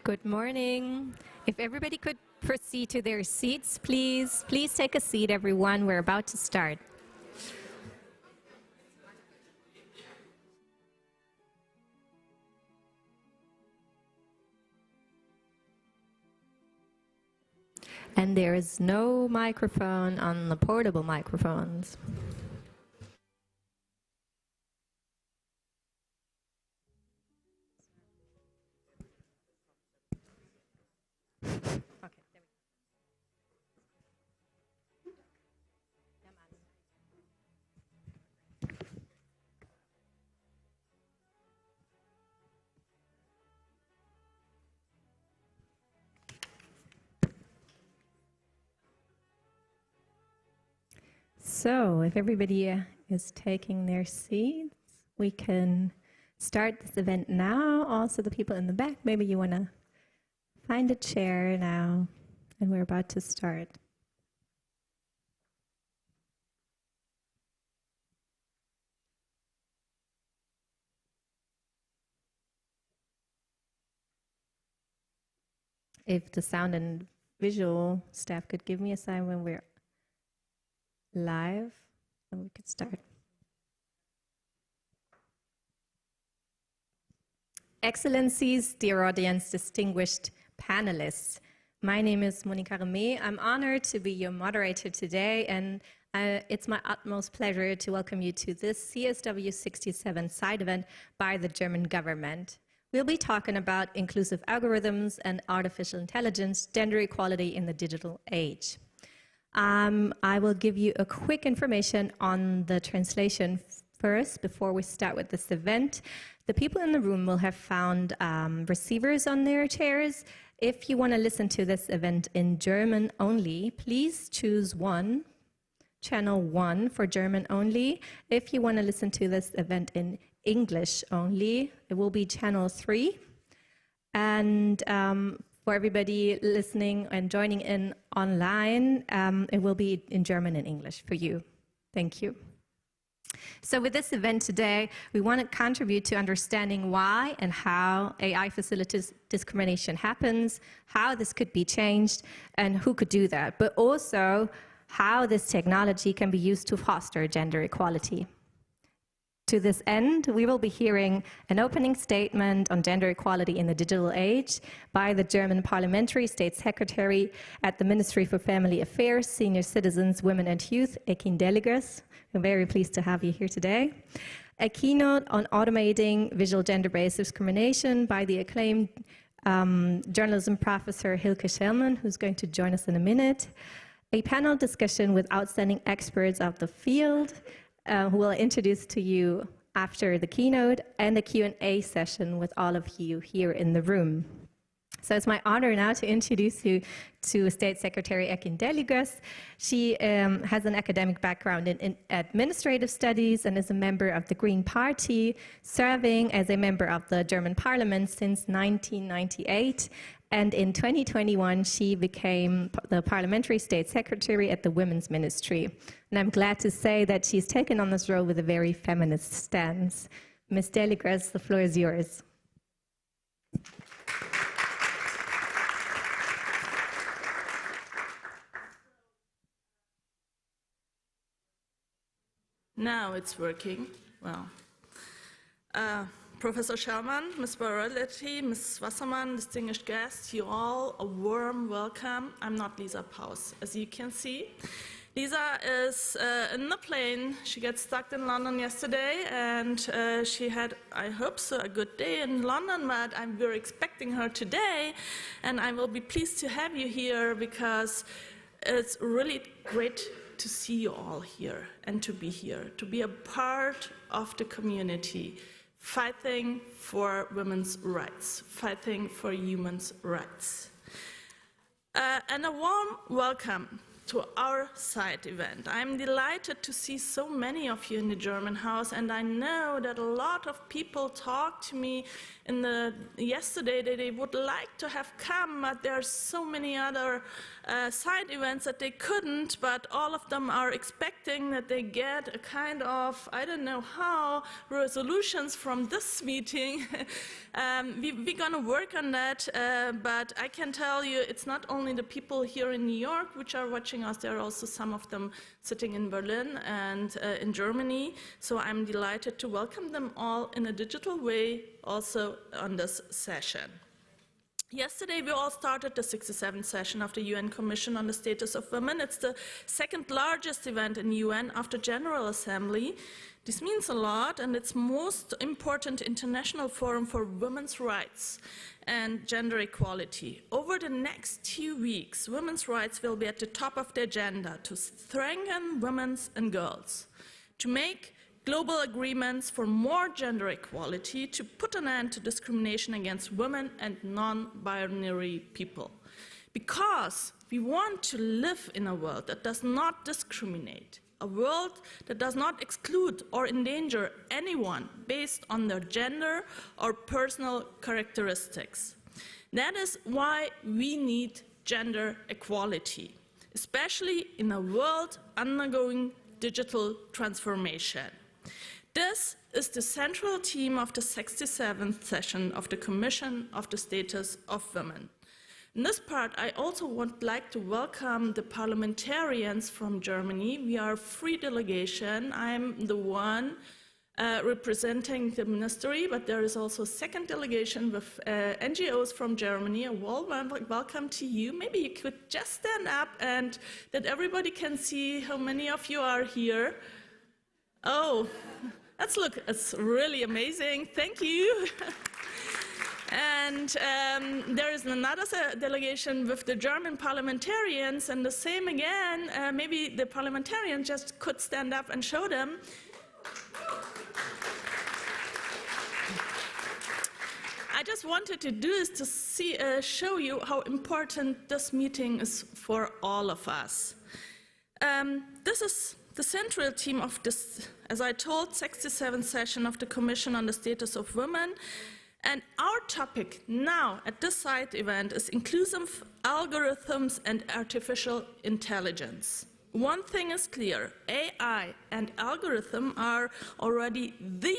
Good morning. If everybody could proceed to their seats, please. Please take a seat, everyone. We're about to start. And there is no microphone on the portable microphones. So, if everybody is taking their seats, we can start this event now. Also, the people in the back, maybe you want to find a chair now, and we're about to start. If the sound and visual staff could give me a sign when we're live, and we could start. Excellencies, dear audience, distinguished panelists. My name is Monika Remé. I'm honored to be your moderator today, and it's my utmost pleasure to welcome you to this CSW 67 side event by the German government. We'll be talking about inclusive algorithms and artificial intelligence, gender equality in the digital age. I will give you a quick information on the translation first before we start with this event. The people in the room will have found receivers on their chairs. If you want to listen to this event in German only, please choose channel 1 for German only. If you want to listen to this event in English only, it will be channel 3. And for everybody listening and joining in online, it will be in German and English for you. Thank you. So with this event today, we want to contribute to understanding why and how AI facilitates discrimination happens, how this could be changed, and who could do that, but also how this technology can be used to foster gender equality. To this end, we will be hearing an opening statement on gender equality in the digital age by the German Parliamentary State Secretary at the Ministry for Family Affairs, Senior Citizens, Women and Youth, Ekin Deligus. We're very pleased to have you here today. A keynote on automating visual gender-based discrimination by the acclaimed journalism professor Hilke Schellmann, who's going to join us in a minute. A panel discussion with outstanding experts of the field, who will introduce to you after the keynote, and a Q&A session with all of you here in the room. So it's my honor now to introduce you to State Secretary Ekin Deligus. She has an academic background in administrative studies and is a member of the Green Party, serving as a member of the German Parliament since 1998. And in 2021, she became the Parliamentary State Secretary at the Women's Ministry. And I'm glad to say that she's taken on this role with a very feminist stance. Ms. Deligus, the floor is yours. Now it's working. Well. Professor Schellmann, Ms. Baroletti, Ms. Wassermann, distinguished guests, you all, a warm welcome. I'm not Lisa Paus, as you can see. Lisa is in the plane. She got stuck in London yesterday, and she had, I hope so, a good day in London, but we're expecting her today, and I will be pleased to have you here because it's really great to see you all here and to be here, to be a part of the community, fighting for women's rights, fighting for humans' rights. And a warm welcome to our side event. I'm delighted to see so many of you in the German house, and I know that a lot of people talked to me yesterday that they would like to have come, but there are so many other side events that they couldn't, but all of them are expecting that they get a kind of, I don't know how, resolutions from this meeting. We're going to work on that, but I can tell you it's not only the people here in New York which are watching us, there are also some of them sitting in Berlin and in Germany, so I'm delighted to welcome them all in a digital way also on this session. Yesterday, we all started the 67th session of the UN Commission on the Status of Women. It's the second largest event in UN after General Assembly. This means a lot, and it's most important international forum for women's rights and gender equality. Over the next 2 weeks, women's rights will be at the top of the agenda to strengthen women's and girls, to make global agreements for more gender equality, to put an end to discrimination against women and non-binary people. Because we want to live in a world that does not discriminate, a world that does not exclude or endanger anyone based on their gender or personal characteristics. That is why we need gender equality, especially in a world undergoing digital transformation. This is the central theme of the 67th session of the Commission of the Status of Women. In this part, I also would like to welcome the parliamentarians from Germany. We are a free delegation. I'm the one representing the ministry, but there is also a second delegation with NGOs from Germany. A warm welcome to you. Maybe you could just stand up and that everybody can see how many of you are here. Oh, it's really amazing. Thank you. And there is another delegation with the German parliamentarians, and the same again. Maybe the parliamentarians just could stand up and show them. I just wanted to do this to show you how important this meeting is for all of us. This is the central theme of this, as I told, 67th session of the Commission on the Status of Women. And our topic now at this side event is inclusive algorithms and artificial intelligence. One thing is clear, AI and algorithm are already the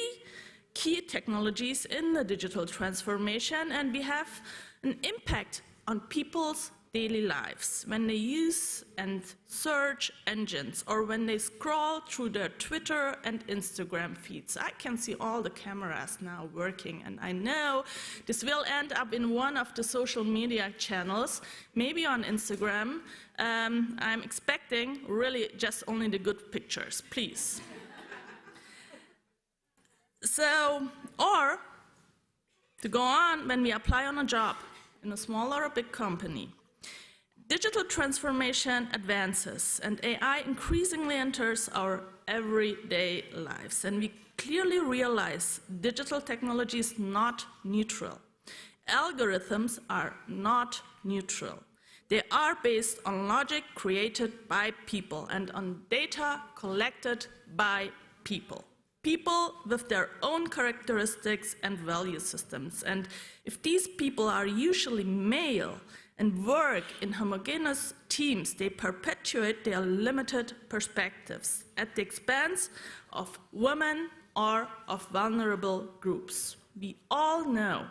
key technologies in the digital transformation, and we have an impact on people's daily lives when they use and search engines or when they scroll through their Twitter and Instagram feeds. I can see all the cameras now working, and I know this will end up in one of the social media channels, maybe on Instagram. I'm expecting really just only the good pictures, please. So, or to go on, when we apply on a job in a small or a big company, digital transformation advances and AI increasingly enters our everyday lives, and we clearly realize digital technology is not neutral. Algorithms are not neutral. They are based on logic created by people and on data collected by people. People with their own characteristics and value systems. And if these people are usually male and work in homogeneous teams, they perpetuate their limited perspectives at the expense of women or of vulnerable groups. We all know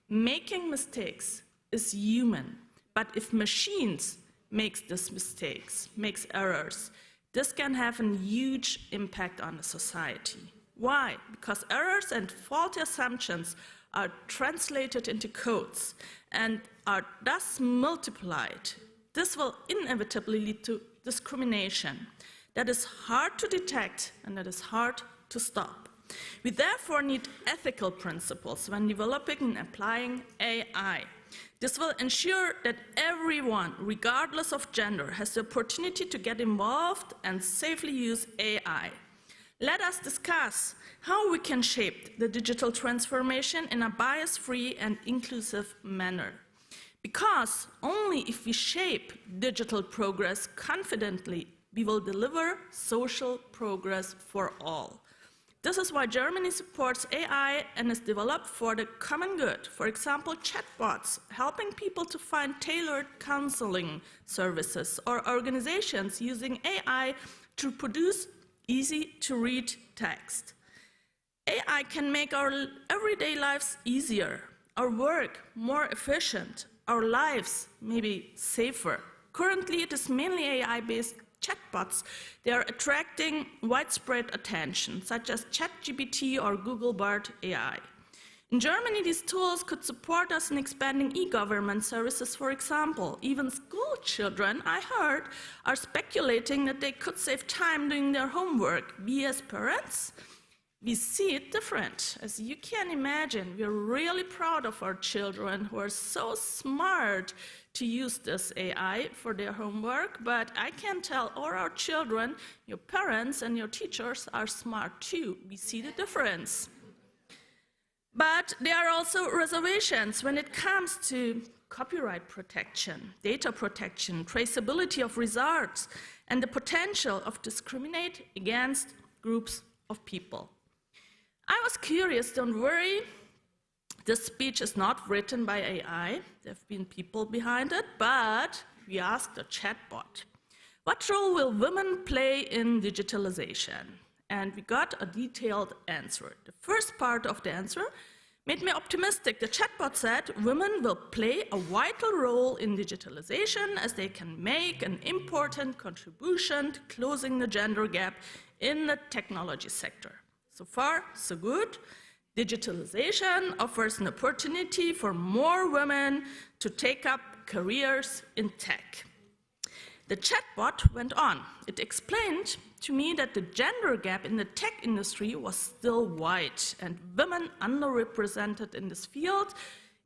making mistakes is human, but if machines make these mistakes, makes errors, this can have a huge impact on the society. Why? Because errors and faulty assumptions are translated into codes and are thus multiplied. This will inevitably lead to discrimination that is hard to detect and that is hard to stop. We therefore need ethical principles when developing and applying AI. This will ensure that everyone, regardless of gender, has the opportunity to get involved and safely use AI. Let us discuss how we can shape the digital transformation in a bias-free and inclusive manner. Because only if we shape digital progress confidently, we will deliver social progress for all. This is why Germany supports AI and is developed for the common good. For example, chatbots, helping people to find tailored counseling services, or organizations using AI to produce easy-to-read text. AI can make our everyday lives easier, our work more efficient, our lives maybe safer. Currently, it is mainly AI-based chatbots. They are attracting widespread attention, such as ChatGPT or Google Bard AI. In Germany, these tools could support us in expanding e-government services, for example. Even school children, I heard, are speculating that they could save time doing their homework. We as parents, we see it different. As you can imagine, we're really proud of our children who are so smart to use this AI for their homework, but I can tell all our children, your parents and your teachers are smart too. We see the difference. But there are also reservations when it comes to copyright protection, data protection, traceability of results, and the potential of discriminate against groups of people. I was curious, don't worry, this speech is not written by AI. There have been people behind it, but we asked a chatbot, what role will women play in digitalization? And we got a detailed answer. The first part of the answer made me optimistic. The chatbot said women will play a vital role in digitalization as they can make an important contribution to closing the gender gap in the technology sector. So far, so good. Digitalization offers an opportunity for more women to take up careers in tech. The chatbot went on. It explained to me that the gender gap in the tech industry was still wide and women underrepresented in this field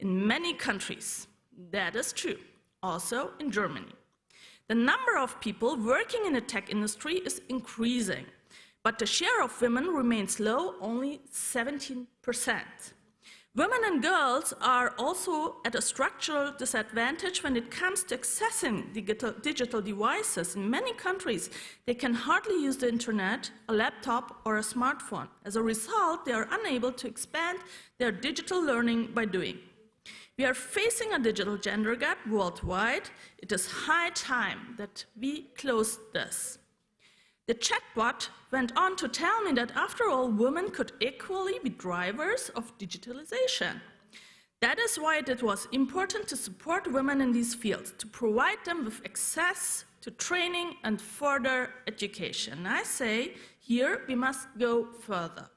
in many countries. That is true, also in Germany. The number of people working in the tech industry is increasing, but the share of women remains low, only 17%. Women and girls are also at a structural disadvantage when it comes to accessing digital devices. In many countries, they can hardly use the internet, a laptop, or a smartphone. As a result, they are unable to expand their digital learning by doing. We are facing a digital gender gap worldwide. It is high time that we close this. The chatbot went on to tell me that after all, women could equally be drivers of digitalization. That is why it was important to support women in these fields, to provide them with access to training and further education. I say here we must go further.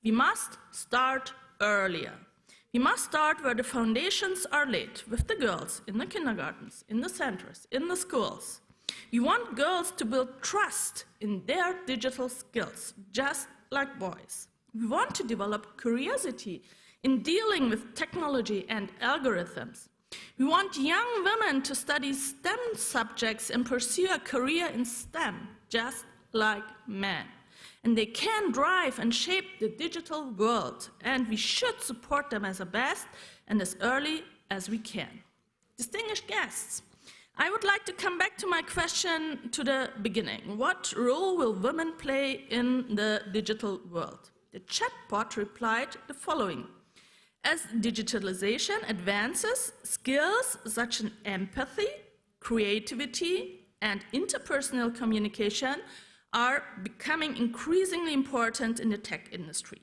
We must start earlier. We must start where the foundations are laid, with the girls in the kindergartens, in the centers, in the schools. We want girls to build trust in their digital skills, just like boys. We want to develop curiosity in dealing with technology and algorithms. We want young women to study STEM subjects and pursue a career in STEM, just like men. And they can drive and shape the digital world, and we should support them as best and as early as we can. Distinguished guests, I would like to come back to my question to the beginning. What role will women play in the digital world? The chatbot replied the following. As digitalization advances, skills such as empathy, creativity, and interpersonal communication are becoming increasingly important in the tech industry.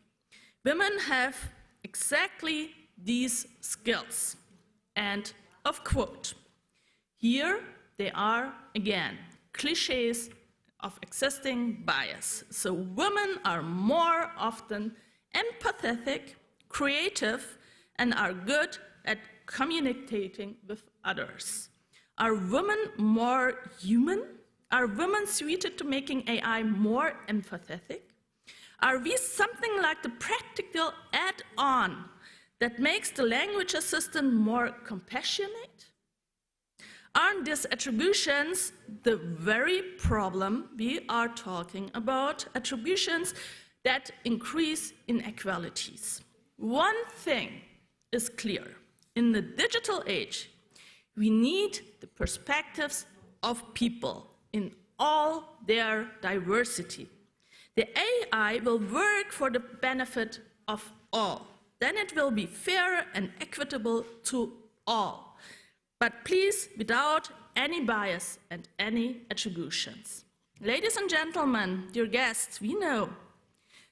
Women have exactly these skills. And of quote, here they are again, cliches of existing bias. So women are more often empathetic, creative, and are good at communicating with others. Are women more human? Are women suited to making AI more empathetic? Are we something like the practical add-on that makes the language assistant more compassionate? Aren't these attributions the very problem we are talking about? Attributions that increase inequalities. One thing is clear. In the digital age, We need the perspectives of people in all their diversity. The AI will work for the benefit of all. Then it will be fair and equitable to all. But please, without any bias and any attributions. Ladies and gentlemen, dear guests, we know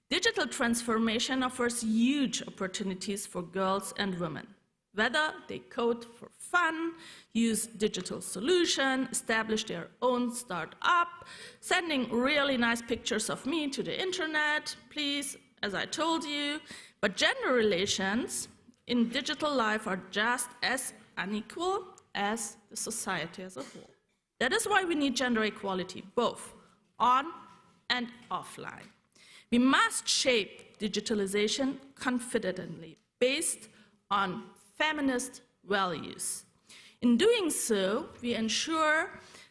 digital transformation offers huge opportunities for girls and women. Whether they code for fun, use digital solution, establish their own startup, sending really nice pictures of me to the internet, please, as I told you. But gender relations in digital life are just as unequal as the society as a whole. That is why we need gender equality, both on and offline. We must shape digitalization confidently, based on feminist values. In doing so, we ensure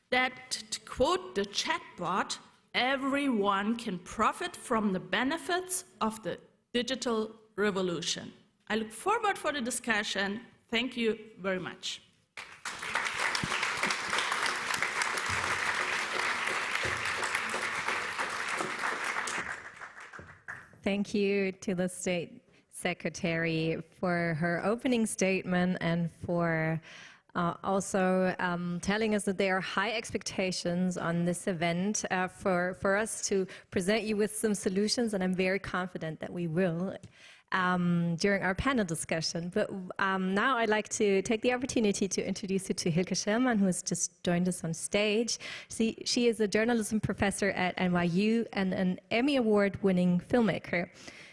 that, to quote the chatbot, everyone can profit from the benefits of the digital revolution. I look forward for the discussion. Thank you very much. Thank you to the State Secretary for her opening statement and for also telling us that there are high expectations on this event for us to present you with some solutions, and I'm very confident that we will during our panel discussion. But now I'd like to take the opportunity to introduce you to Hilke Schirmann, who has just joined us on stage. She is a journalism professor at NYU and an Emmy Award-winning filmmaker.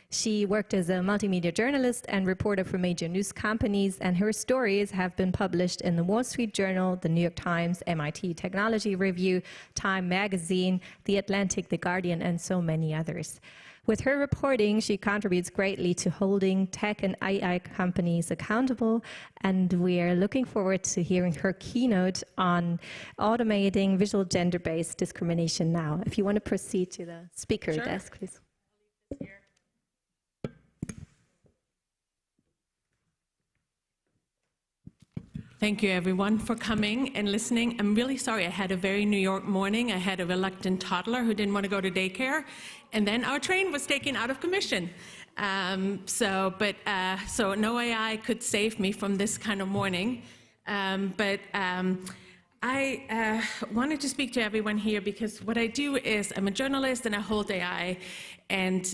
She worked as a multimedia journalist and reporter for major news companies, and her stories have been published in the Wall Street Journal, the New York Times, MIT Technology Review, Time Magazine, The Atlantic, The Guardian, and so many others. With her reporting, she contributes greatly to holding tech and AI companies accountable, and we are looking forward to hearing her keynote on automating visual gender-based discrimination now. If you want to proceed to the speaker desk, please. Thank you, everyone, for coming and listening. I'm really sorry. I had a very New York morning. I had a reluctant toddler who didn't want to go to daycare, and then our train was taken out of commission. So no AI could save me from this kind of morning. I wanted to speak to everyone here because what I do is I'm a journalist and I hold AI and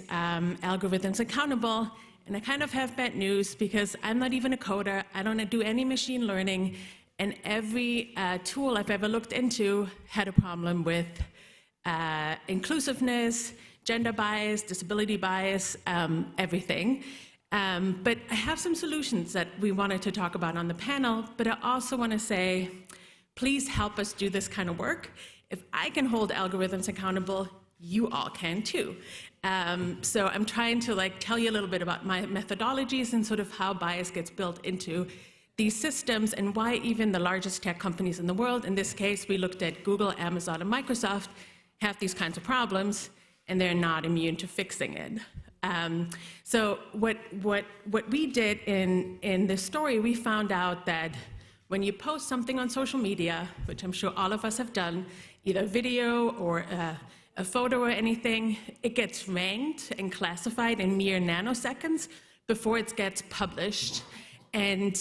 algorithms accountable. And I kind of have bad news because I'm not even a coder. I don't do any machine learning. And every tool I've ever looked into had a problem with inclusiveness, gender bias, disability bias, everything. But I have some solutions that we wanted to talk about on the panel. But I also want to say, please help us do this kind of work. If I can hold algorithms accountable, you all can too. So I'm trying to tell you a little bit about my methodologies and sort of how bias gets built into these systems and why even the largest tech companies in the world, in this case we looked at Google, Amazon, and Microsoft, have these kinds of problems and they're not immune to fixing it. So what we did in this story, we found out that when you post something on social media, which I'm sure all of us have done, either video or a photo or anything, it gets ranked and classified in mere nanoseconds before it gets published. And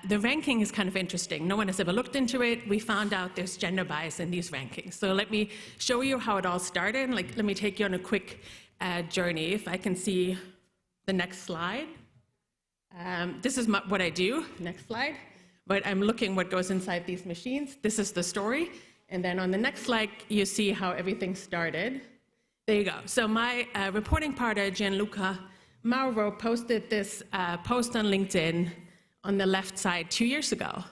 the ranking is kind of interesting. No one has ever looked into it. We found out there's gender bias in these rankings. So let me show you how it all started. Let me take you on a quick journey. If I can see the next slide. This is what I do. Next slide. But I'm looking what goes inside these machines. This is the story. And then on the next slide, you see how everything started. There you go. So my reporting partner, Gianluca Mauro, posted this post on LinkedIn on the left side 2 years ago,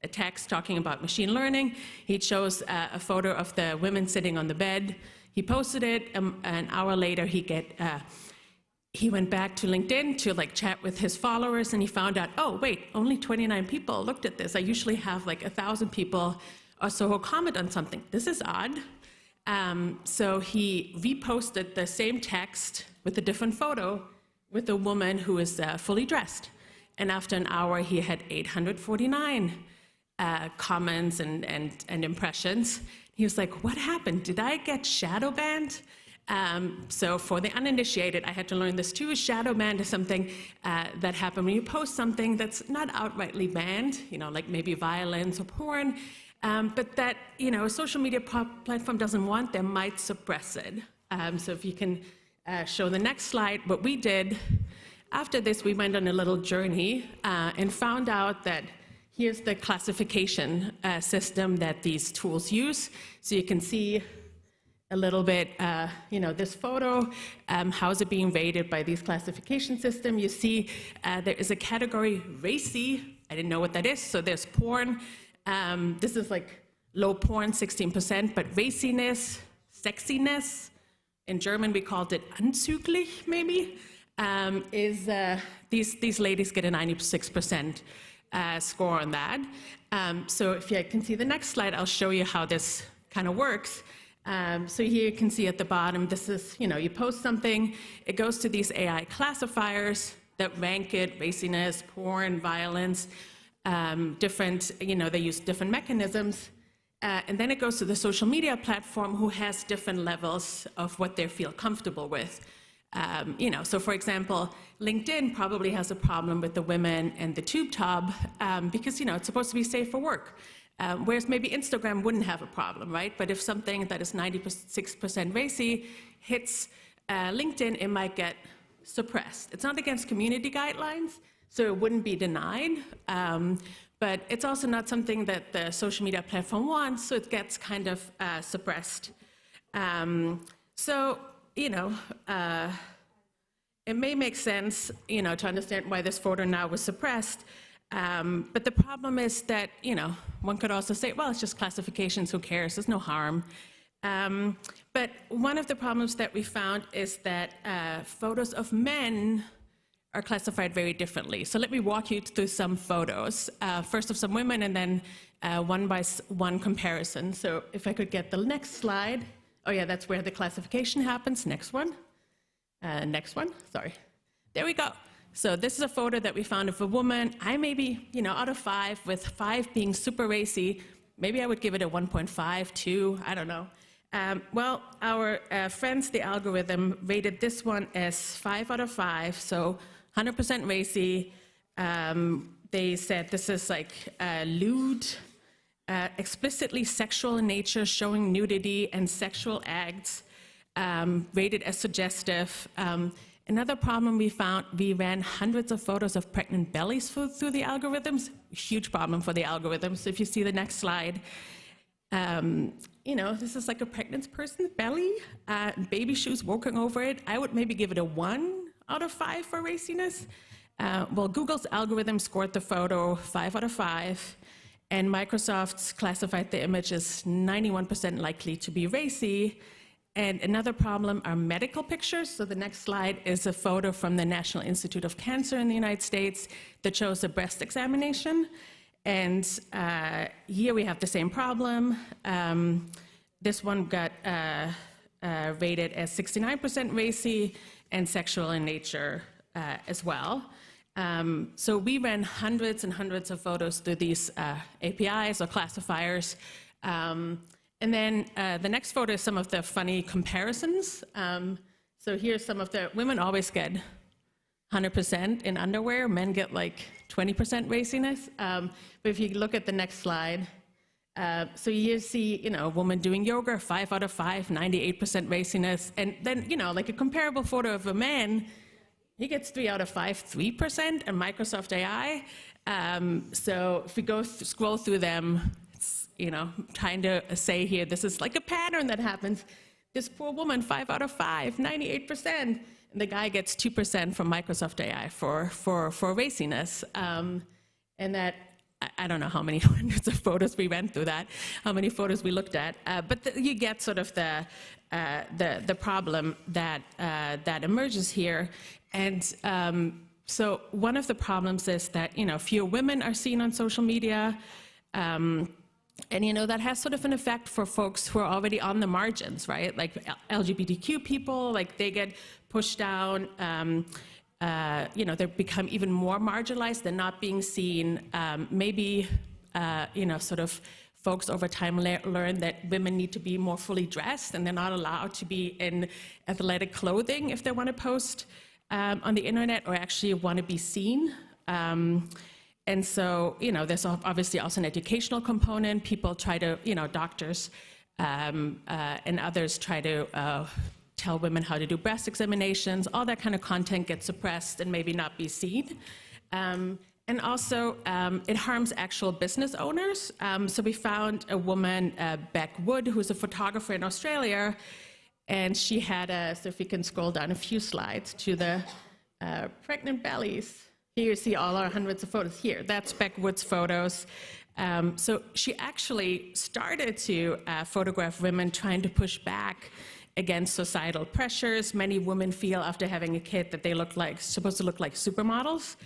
a text talking about machine learning. He shows a photo of the women sitting on the bed. He posted it. An hour later, he went back to LinkedIn to chat with his followers, and he found out, oh, wait, only 29 people looked at this. I usually have 1,000 people or so who comment on something. This is odd. So he reposted the same text with a different photo with a woman who is fully dressed. And after an hour, he had 849 comments and impressions. He was like, what happened? Did I get shadow banned? So for the uninitiated, I had to learn this too. Shadow banned is something that happens when you post something that's not outrightly banned, like maybe violence or porn, but that, a social media platform doesn't want, they might suppress it. So if you can show the next slide, what we did after this, we went on a little journey and found out that here's the classification system that these tools use. So you can see a little bit, this photo, how is it being rated by these classification system? You see there is a category, racy. I didn't know what that is. So there's porn. This is like low porn, 16%, but raciness, sexiness, in German we called it anzüglich, maybe, is these ladies get a 96% score on that. So if you can see the next slide, I'll show you how this kind of works. So here you can see at the bottom, this is, you post something, it goes to these AI classifiers that rank it, raciness, porn, violence, different, they use different mechanisms. And then it goes to the social media platform who has different levels of what they feel comfortable with. So for example, LinkedIn probably has a problem with the women and the tube top because, it's supposed to be safe for work. Whereas maybe Instagram wouldn't have a problem, right? But if something that is 96% racy hits LinkedIn, it might get suppressed. It's not against community guidelines, so it wouldn't be denied. But it's also not something that the social media platform wants, so it gets kind of suppressed. It may make sense, to understand why this photo now was suppressed. But the problem is that, one could also say, well, it's just classifications, who cares, there's no harm. But one of the problems that we found is that photos of men are classified very differently. So let me walk you through some photos, first of some women and then one by one comparison. So if I could get the next slide. Oh yeah, that's where the classification happens. Next one. Next one, sorry. There we go. So this is a photo that we found of a woman. I maybe, out of 5, with 5 being super racy, maybe I would give it a 1.5, 2, I don't know. Well, our friends, the algorithm, rated this one as 5 out of 5, so 100% racy. They said this is like lewd, explicitly sexual in nature, showing nudity and sexual acts, rated as suggestive. Another problem we found, we ran hundreds of photos of pregnant bellies through the algorithms. Huge problem for the algorithms. So if you see the next slide, this is like a pregnant person's belly, baby shoes walking over it. I would maybe give it a 1 out of 5 for raciness. Well, Google's algorithm scored the photo 5 out of 5, and Microsoft's classified the image as 91% likely to be racy. And another problem are medical pictures. So the next slide is a photo from the National Institute of Cancer in the United States that shows a breast examination. And here we have the same problem. This one got rated as 69% racy and sexual in nature as well. So we ran hundreds and hundreds of photos through these APIs or classifiers. And then the next photo is some of the funny comparisons. So here's some of the, women always get 100% in underwear, men get like 20% raciness. But if you look at the next slide, so you see, a woman doing yoga, 5 out of 5, 98% raciness. And then, like a comparable photo of a man, he gets 3 out of 5, 3%, and Microsoft AI. So if we scroll through them, trying to say here, this is like a pattern that happens. This poor woman, 5 out of 5, 98%, and the guy gets 2% from Microsoft AI for raciness. And that, I don't know how many hundreds of photos we ran through that, how many photos we looked at, but you get sort of the problem that emerges here. And so one of the problems is that, fewer women are seen on social media. And that has sort of an effect for folks who are already on the margins, right? Like LGBTQ people, like they get pushed down, they become even more marginalized. They're not being seen. Maybe sort of folks over time learn that women need to be more fully dressed and they're not allowed to be in athletic clothing if they want to post on the internet or actually want to be seen. And so, there's obviously also an educational component. People try to, doctors and others try to tell women how to do breast examinations. All that kind of content gets suppressed and maybe not be seen. And also, it harms actual business owners. So we found a woman, Beck Wood, who's a photographer in Australia, and she had so if you can scroll down a few slides to the pregnant bellies. Here you see all our hundreds of photos here. That's Beck Wood's photos. So she actually started to photograph women trying to push back against societal pressures. Many women feel after having a kid that they supposed to look like supermodels.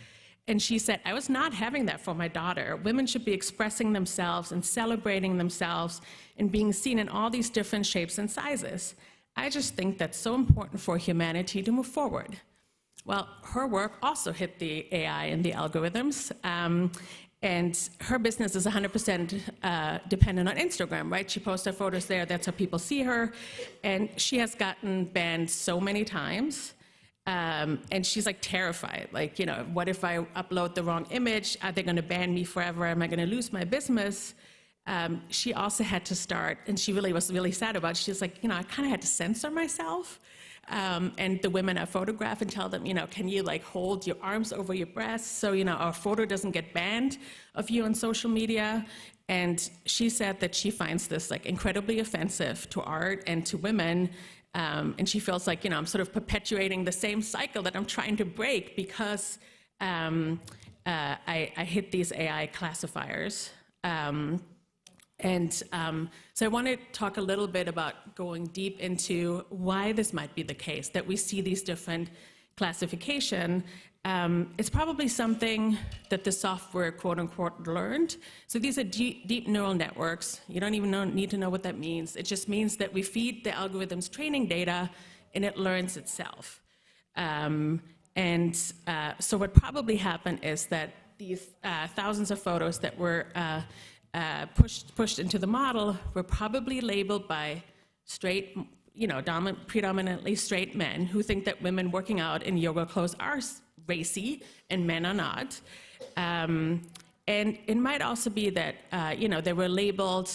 And she said, I was not having that for my daughter. Women should be expressing themselves and celebrating themselves and being seen in all these different shapes and sizes. I just think that's so important for humanity to move forward. Well, her work also hit the AI and the algorithms, and her business is 100% dependent on Instagram, right? She posts her photos there, that's how people see her, and she has gotten banned so many times, and she's like terrified, like, what if I upload the wrong image? Are they gonna ban me forever? Am I gonna lose my business? She also had to start, and she was really sad about it. She was like, I kind of had to censor myself. And the women I photograph and tell them, can you hold your arms over your breasts so, our photo doesn't get banned of you on social media. And she said that she finds this incredibly offensive to art and to women. And she feels like, I'm sort of perpetuating the same cycle that I'm trying to break because I hit these AI classifiers. So I want to talk a little bit about going deep into why this might be the case, that we see these different classification. It's probably something that the software, quote unquote, learned. So these are deep neural networks. You don't even need to know what that means. It just means that we feed the algorithms training data and it learns itself. So what probably happened is that these thousands of photos that were pushed into the model were probably labeled by straight, predominantly straight men who think that women working out in yoga clothes are racy and men are not. And it might also be that, they were labeled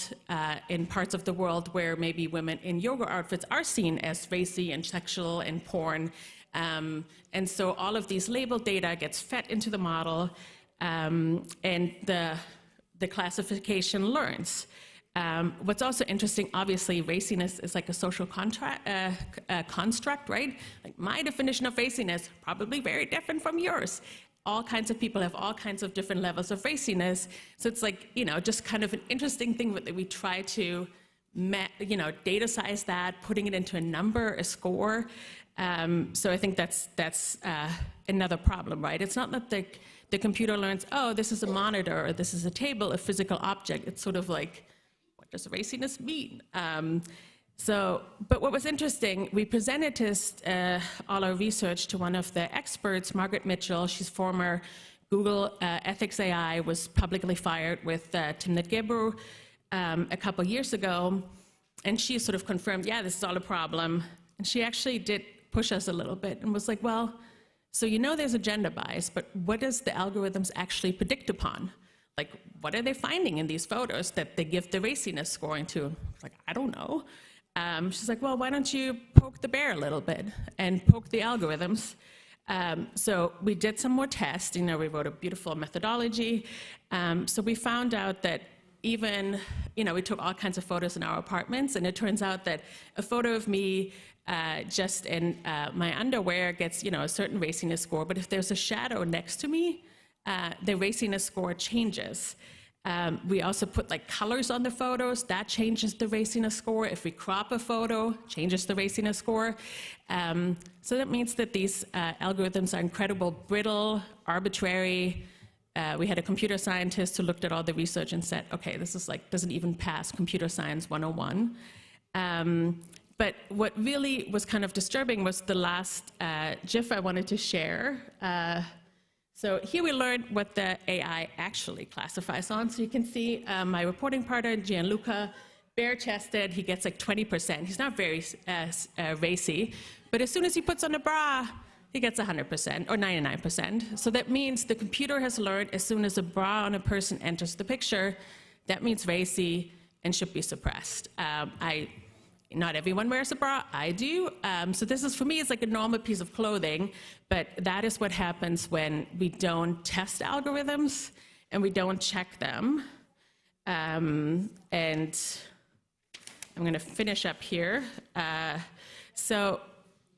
in parts of the world where maybe women in yoga outfits are seen as racy and sexual and porn. And so all of these labeled data gets fed into the model, and the classification learns. What's also interesting, obviously, raciness is like a social construct, right? Like my definition of raciness, probably very different from yours. All kinds of people have all kinds of different levels of raciness. So it's like, just kind of an interesting thing that we try to, data size that, putting it into a number, a score. So I think that's another problem, right? It's not that the computer learns, oh, this is a monitor, or this is a table, a physical object. It's sort of like, what does raciness mean? But what was interesting, we presented all our research to one of the experts, Margaret Mitchell. She's former Google ethics AI, was publicly fired with Timnit Gebru a couple years ago. And she sort of confirmed, yeah, this is all a problem. And she actually did push us a little bit and was like, well, so there's a gender bias, but what does the algorithms actually predict upon? Like, what are they finding in these photos that they give the raciness scoring to? Like, I don't know. She's like, well, why don't you poke the bear a little bit and poke the algorithms? So we did some more tests. We wrote a beautiful methodology. So we found out that even, we took all kinds of photos in our apartments, and it turns out that a photo of me just in my underwear gets, a certain raciness score, but if there's a shadow next to me, the raciness score changes. We also put colors on the photos, that changes the raciness score. If we crop a photo, changes the raciness score. So that means that these algorithms are incredibly brittle, arbitrary. We had a computer scientist who looked at all the research and said, okay, this is doesn't even pass computer science 101. But what really was kind of disturbing was the last GIF I wanted to share. So here we learned what the AI actually classifies on. So you can see my reporting partner, Gianluca, bare-chested, he gets like 20%. He's not very racy, but as soon as he puts on a bra, he gets 100% or 99%. So that means the computer has learned as soon as a bra on a person enters the picture, that means racy and should be suppressed. Not everyone wears a bra, I do. So this is, for me, it's like a normal piece of clothing, but that is what happens when we don't test algorithms and we don't check them. And I'm gonna finish up here. So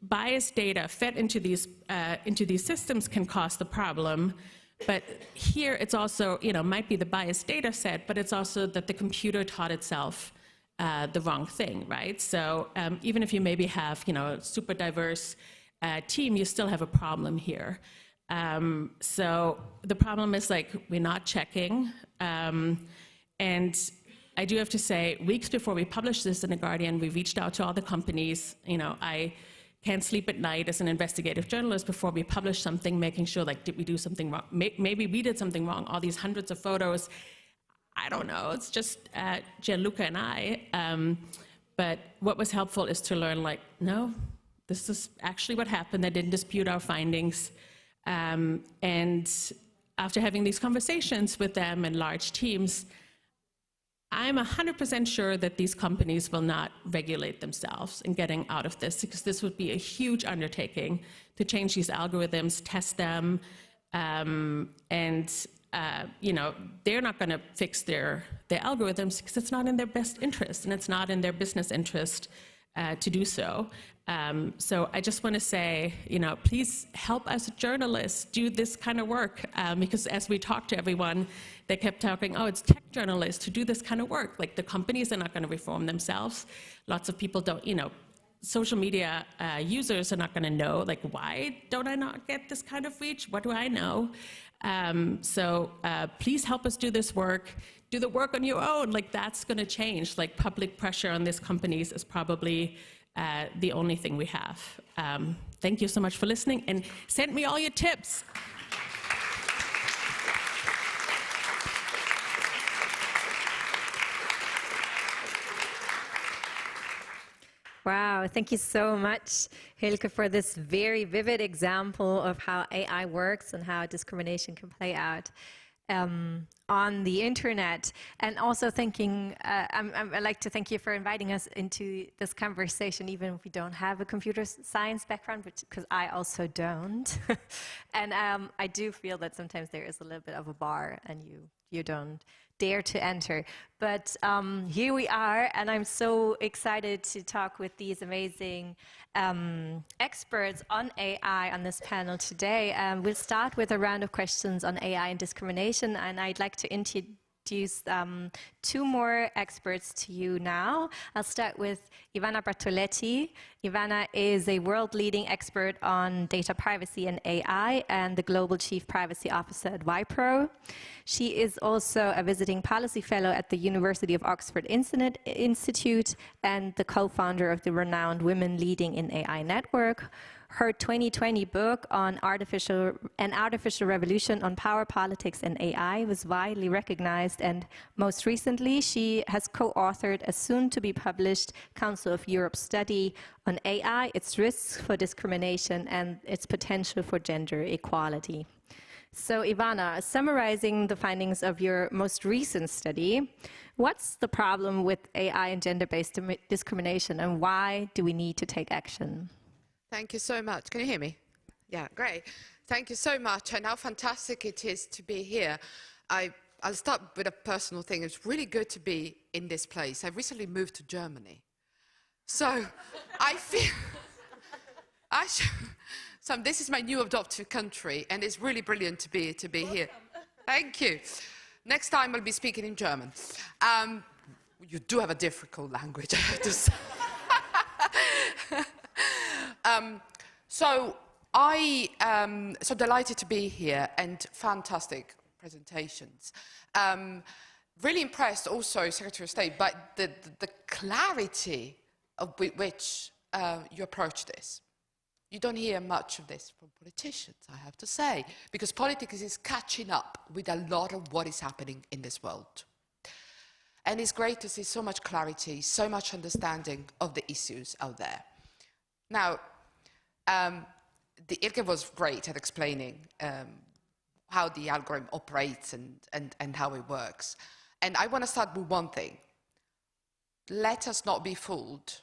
biased data fed into these systems can cause the problem, but here it's also, might be the biased data set, but it's also that the computer taught itself the wrong thing, right? So even if you maybe have, a super diverse team, you still have a problem here. So the problem is like, we're not checking. And I do have to say, weeks before we published this in The Guardian, we reached out to all the companies. I can't sleep at night as an investigative journalist before we publish something, making sure, like, did we do something wrong? Maybe we did something wrong. All these hundreds of photos, I don't know. It's just Gianluca and I. But what was helpful is to learn, like, no, this is actually what happened. They didn't dispute our findings. And after having these conversations with them and large teams, I'm 100% sure that these companies will not regulate themselves in getting out of this, because this would be a huge undertaking to change these algorithms, test them, they're not going to fix their algorithms because it's not in their best interest and it's not in their business interest to do so. So I just want to say, please help us journalists do this kind of work, because as we talked to everyone, they kept talking, oh, it's tech journalists who do this kind of work. Like, the companies are not going to reform themselves. Lots of people don't, social media users are not going to know, like, why don't I not get this kind of reach? What do I know? So please help us do this work. Do the work on your own. Like, that's going to change. Like, public pressure on these companies is probably the only thing we have. Thank you so much for listening, and send me all your tips. Wow, thank you so much, Hilke, for this very vivid example of how AI works and how discrimination can play out on the internet. And also I'd like to thank you for inviting us into this conversation, even if we don't have a computer science background, because I also don't. And I do feel that sometimes there is a little bit of a bar and you don't dare to enter. But here we are, and I'm so excited to talk with these amazing experts on AI on this panel today. We'll start with a round of questions on AI and discrimination, and I'd like to introduce two more experts to you now. I'll start with Ivana Bartoletti. Ivana is a world-leading expert on data privacy and AI and the Global Chief Privacy Officer at Wipro. She is also a visiting policy fellow at the University of Oxford Institute and the co-founder of the renowned Women Leading in AI Network. Her 2020 book on artificial revolution on power, politics, and AI was widely recognized, and most recently, she has co-authored a soon-to-be-published Council of Europe study on AI, its risks for discrimination, and its potential for gender equality. So, Ivana, summarizing the findings of your most recent study, what's the problem with AI and gender-based discrimination, and why do we need to take action? Thank you so much. Can you hear me? Yeah, great. Thank you so much, and how fantastic it is to be here. I'll start with a personal thing. It's really good to be in this place. I recently moved to Germany. So I feel... So this is my new adopted country, and it's really brilliant to be here. Thank you. Next time I'll be speaking in German. You do have a difficult language, I have to say. So delighted to be here, and fantastic presentations. Really impressed also, Secretary of State, by the clarity of which you approach this. You don't hear much of this from politicians, I have to say, because politics is catching up with a lot of what is happening in this world. And it's great to see so much clarity, so much understanding of the issues out there. Now, Ilke was great at explaining how the algorithm operates and how it works. And I want to start with one thing. Let us not be fooled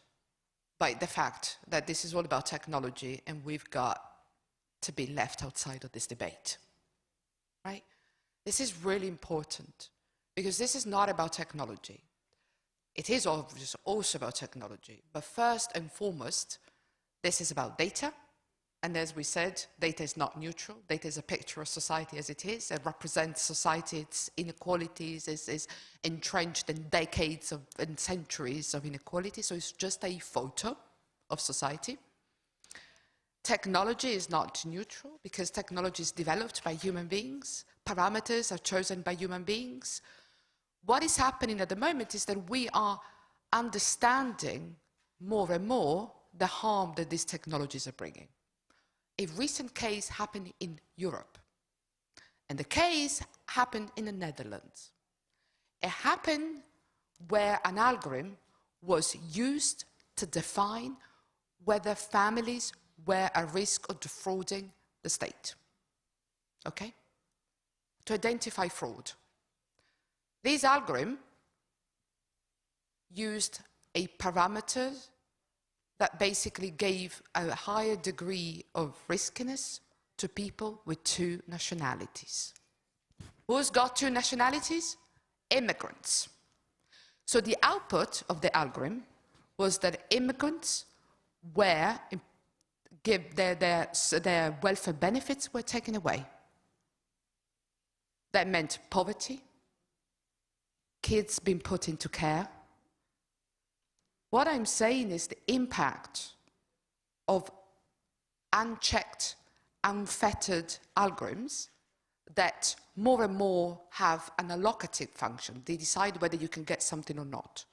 by the fact that this is all about technology and we've got to be left outside of this debate, right? This is really important because this is not about technology. It is obviously also about technology, but first and foremost, this is about data. And as we said, data is not neutral. Data is a picture of society as it is. It represents society, its inequalities, is entrenched in decades and centuries of inequality. So it's just a photo of society. Technology is not neutral because technology is developed by human beings. Parameters are chosen by human beings. What is happening at the moment is that we are understanding more and more the harm that these technologies are bringing. A recent case happened in Europe, and the case happened in the Netherlands. It happened where an algorithm was used to define whether families were at risk of defrauding the state, okay? To identify fraud. This algorithm used a parameter that basically gave a higher degree of riskiness to people with 2 nationalities. Who's got 2 nationalities? Immigrants. So the output of the algorithm was that immigrants were, their welfare benefits were taken away. That meant poverty, kids being put into care. What I'm saying is the impact of unchecked, unfettered algorithms that more and more have an allocative function. They decide whether you can get something or not.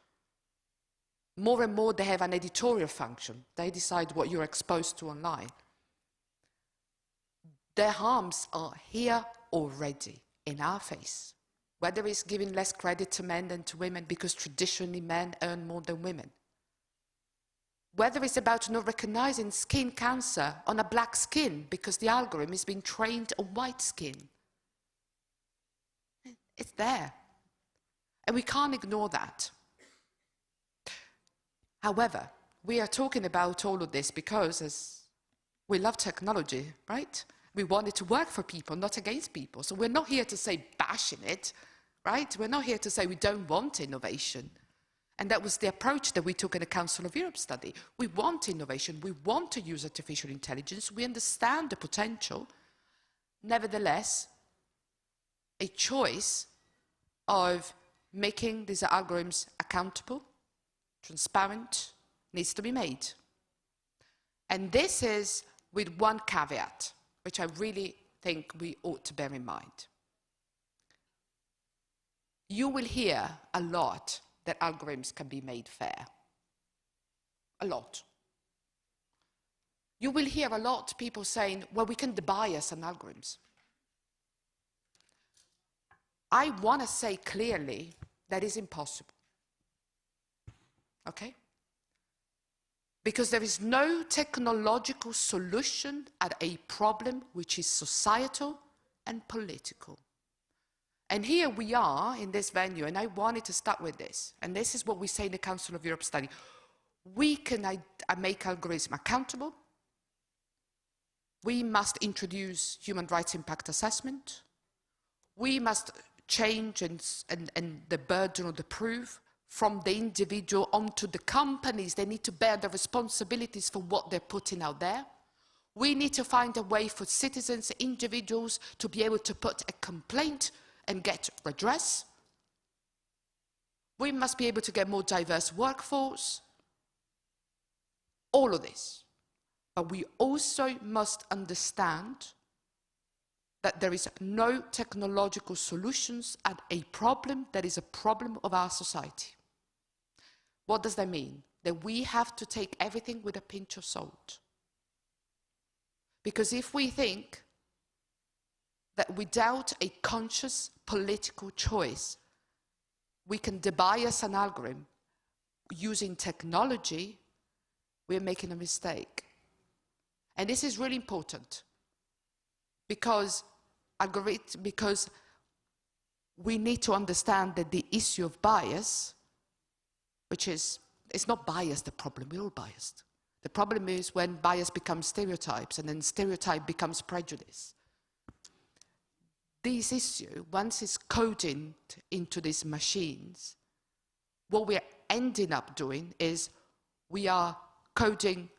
More and more they have an editorial function. They decide what you're exposed to online. Their harms are here already in our face. Whether it's giving less credit to men than to women because traditionally men earn more than women. Whether it's about not recognizing skin cancer on a black skin because the algorithm is being trained on white skin. It's there. And we can't ignore that. However, we are talking about all of this because as we love technology, right? We want it to work for people, not against people. So we're not here to say bashing it, right? We're not here to say we don't want innovation. And that was the approach that we took in the Council of Europe study. We want innovation. We want to use artificial intelligence. We understand the potential. Nevertheless, a choice of making these algorithms accountable, transparent, needs to be made. And this is with one caveat, which I really think we ought to bear in mind. You will hear a lot that algorithms can be made fair. A lot. You will hear a lot people saying, well, we can debias some algorithms. I want to say clearly that is impossible. Okay? Because there is no technological solution at a problem which is societal and political. And here we are in this venue, and I wanted to start with this. And this is what we say in the Council of Europe study. We can make algorithms accountable. We must introduce human rights impact assessment. We must change and the burden of the proof from the individual onto the companies. They need to bear the responsibilities for what they're putting out there. We need to find a way for citizens, individuals, to be able to put a complaint and get redress. We must be able to get more diverse workforce. All of this. But we also must understand that there is no technological solutions at a problem that is a problem of our society. What does that mean? That we have to take everything with a pinch of salt. Because if we think that without a conscious political choice, we can debias an algorithm using technology, we're making a mistake. And this is really important because we need to understand that the issue of bias, which is, it's not bias the problem, we're all biased. The problem is when bias becomes stereotypes and then stereotype becomes prejudice. This issue, once it's coded into these machines, what we're ending up doing is we are coding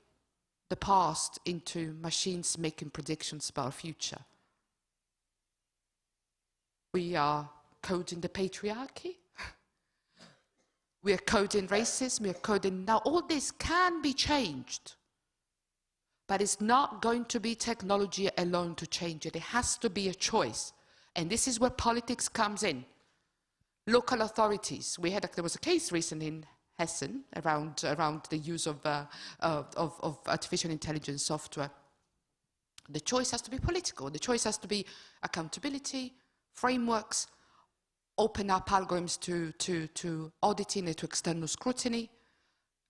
the past into machines making predictions about our future. We are coding the patriarchy. We are coding racism, we are coding, now all this can be changed, but it's not going to be technology alone to change it. It has to be a choice. And this is where politics comes in. Local authorities, there was a case recently in Hessen around the use of artificial intelligence software. The choice has to be political. The choice has to be accountability, frameworks, open up algorithms to auditing and to external scrutiny,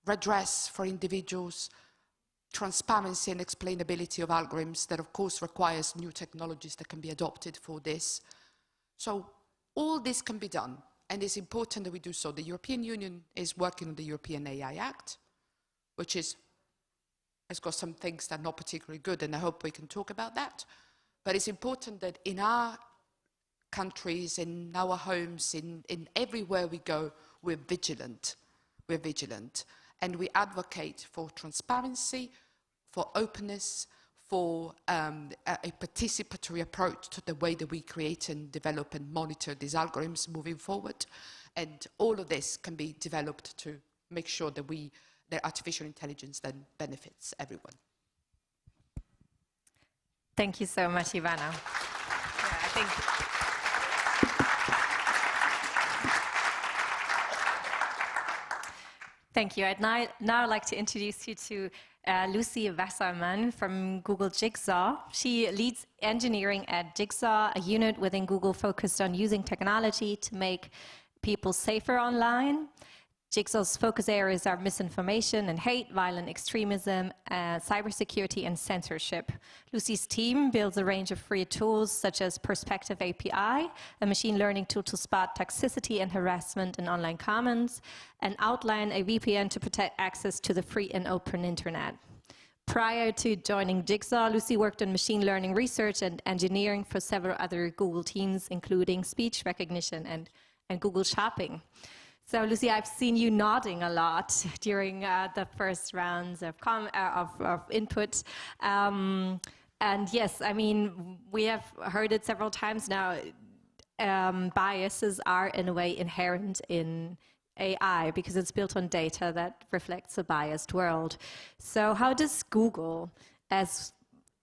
redress for individuals, transparency and explainability of algorithms that of course requires new technologies that can be adopted for this. So all this can be done, and it's important that we do so. The European Union is working on the European AI Act, which has got some things that are not particularly good, and I hope we can talk about that. But it's important that in our countries, in our homes, in everywhere we go, we're vigilant. We're vigilant. And we advocate for transparency, for openness, for a participatory approach to the way that we create and develop and monitor these algorithms moving forward. And all of this can be developed to make sure that that artificial intelligence then benefits everyone. Thank you so much, Ivana. Yeah, I think thank you. I'd now like to introduce you to Lucy Wasserman from Google Jigsaw. She leads engineering at Jigsaw, a unit within Google focused on using technology to make people safer online. Jigsaw's focus areas are misinformation and hate, violent extremism, cybersecurity, and censorship. Lucy's team builds a range of free tools such as Perspective API, a machine learning tool to spot toxicity and harassment in online comments, and Outline, a VPN to protect access to the free and open internet. Prior to joining Jigsaw, Lucy worked on machine learning research and engineering for several other Google teams, including speech recognition and Google Shopping. So, Lucy, I've seen you nodding a lot during the first rounds of input. And yes, I mean, we have heard it several times now. Biases are, in a way, inherent in AI because it's built on data that reflects a biased world. So how does Google, as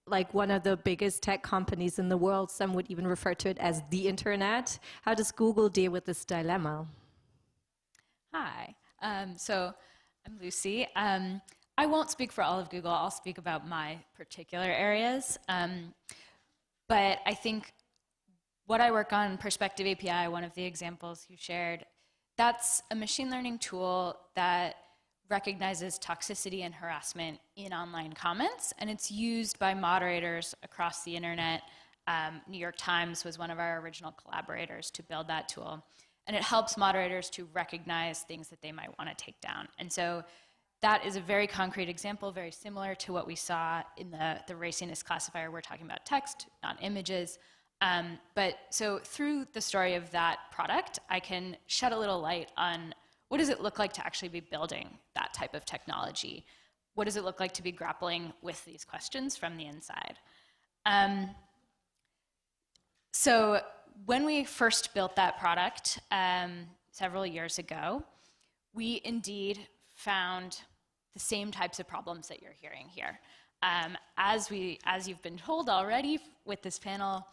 like one of the biggest tech companies in the world, some would even refer to it as the internet, how does Google deal with this dilemma? Hi, so I'm Lucy. I won't speak for all of Google, I'll speak about my particular areas. But I think what I work on, Perspective API, one of the examples you shared, that's a machine learning tool that recognizes toxicity and harassment in online comments, and it's used by moderators across the internet. New York Times was one of our original collaborators to build that tool. And it helps moderators to recognize things that they might want to take down. And so that is a very concrete example, very similar to what we saw in the raciness classifier. We're talking about text, not images. But so through the story of that product, I can shed a little light on what does it look like to actually be building that type of technology? What does it look like to be grappling with these questions from the inside? So when we first built that product several years ago, we indeed found the same types of problems that you're hearing here. As you've been told already with this panel,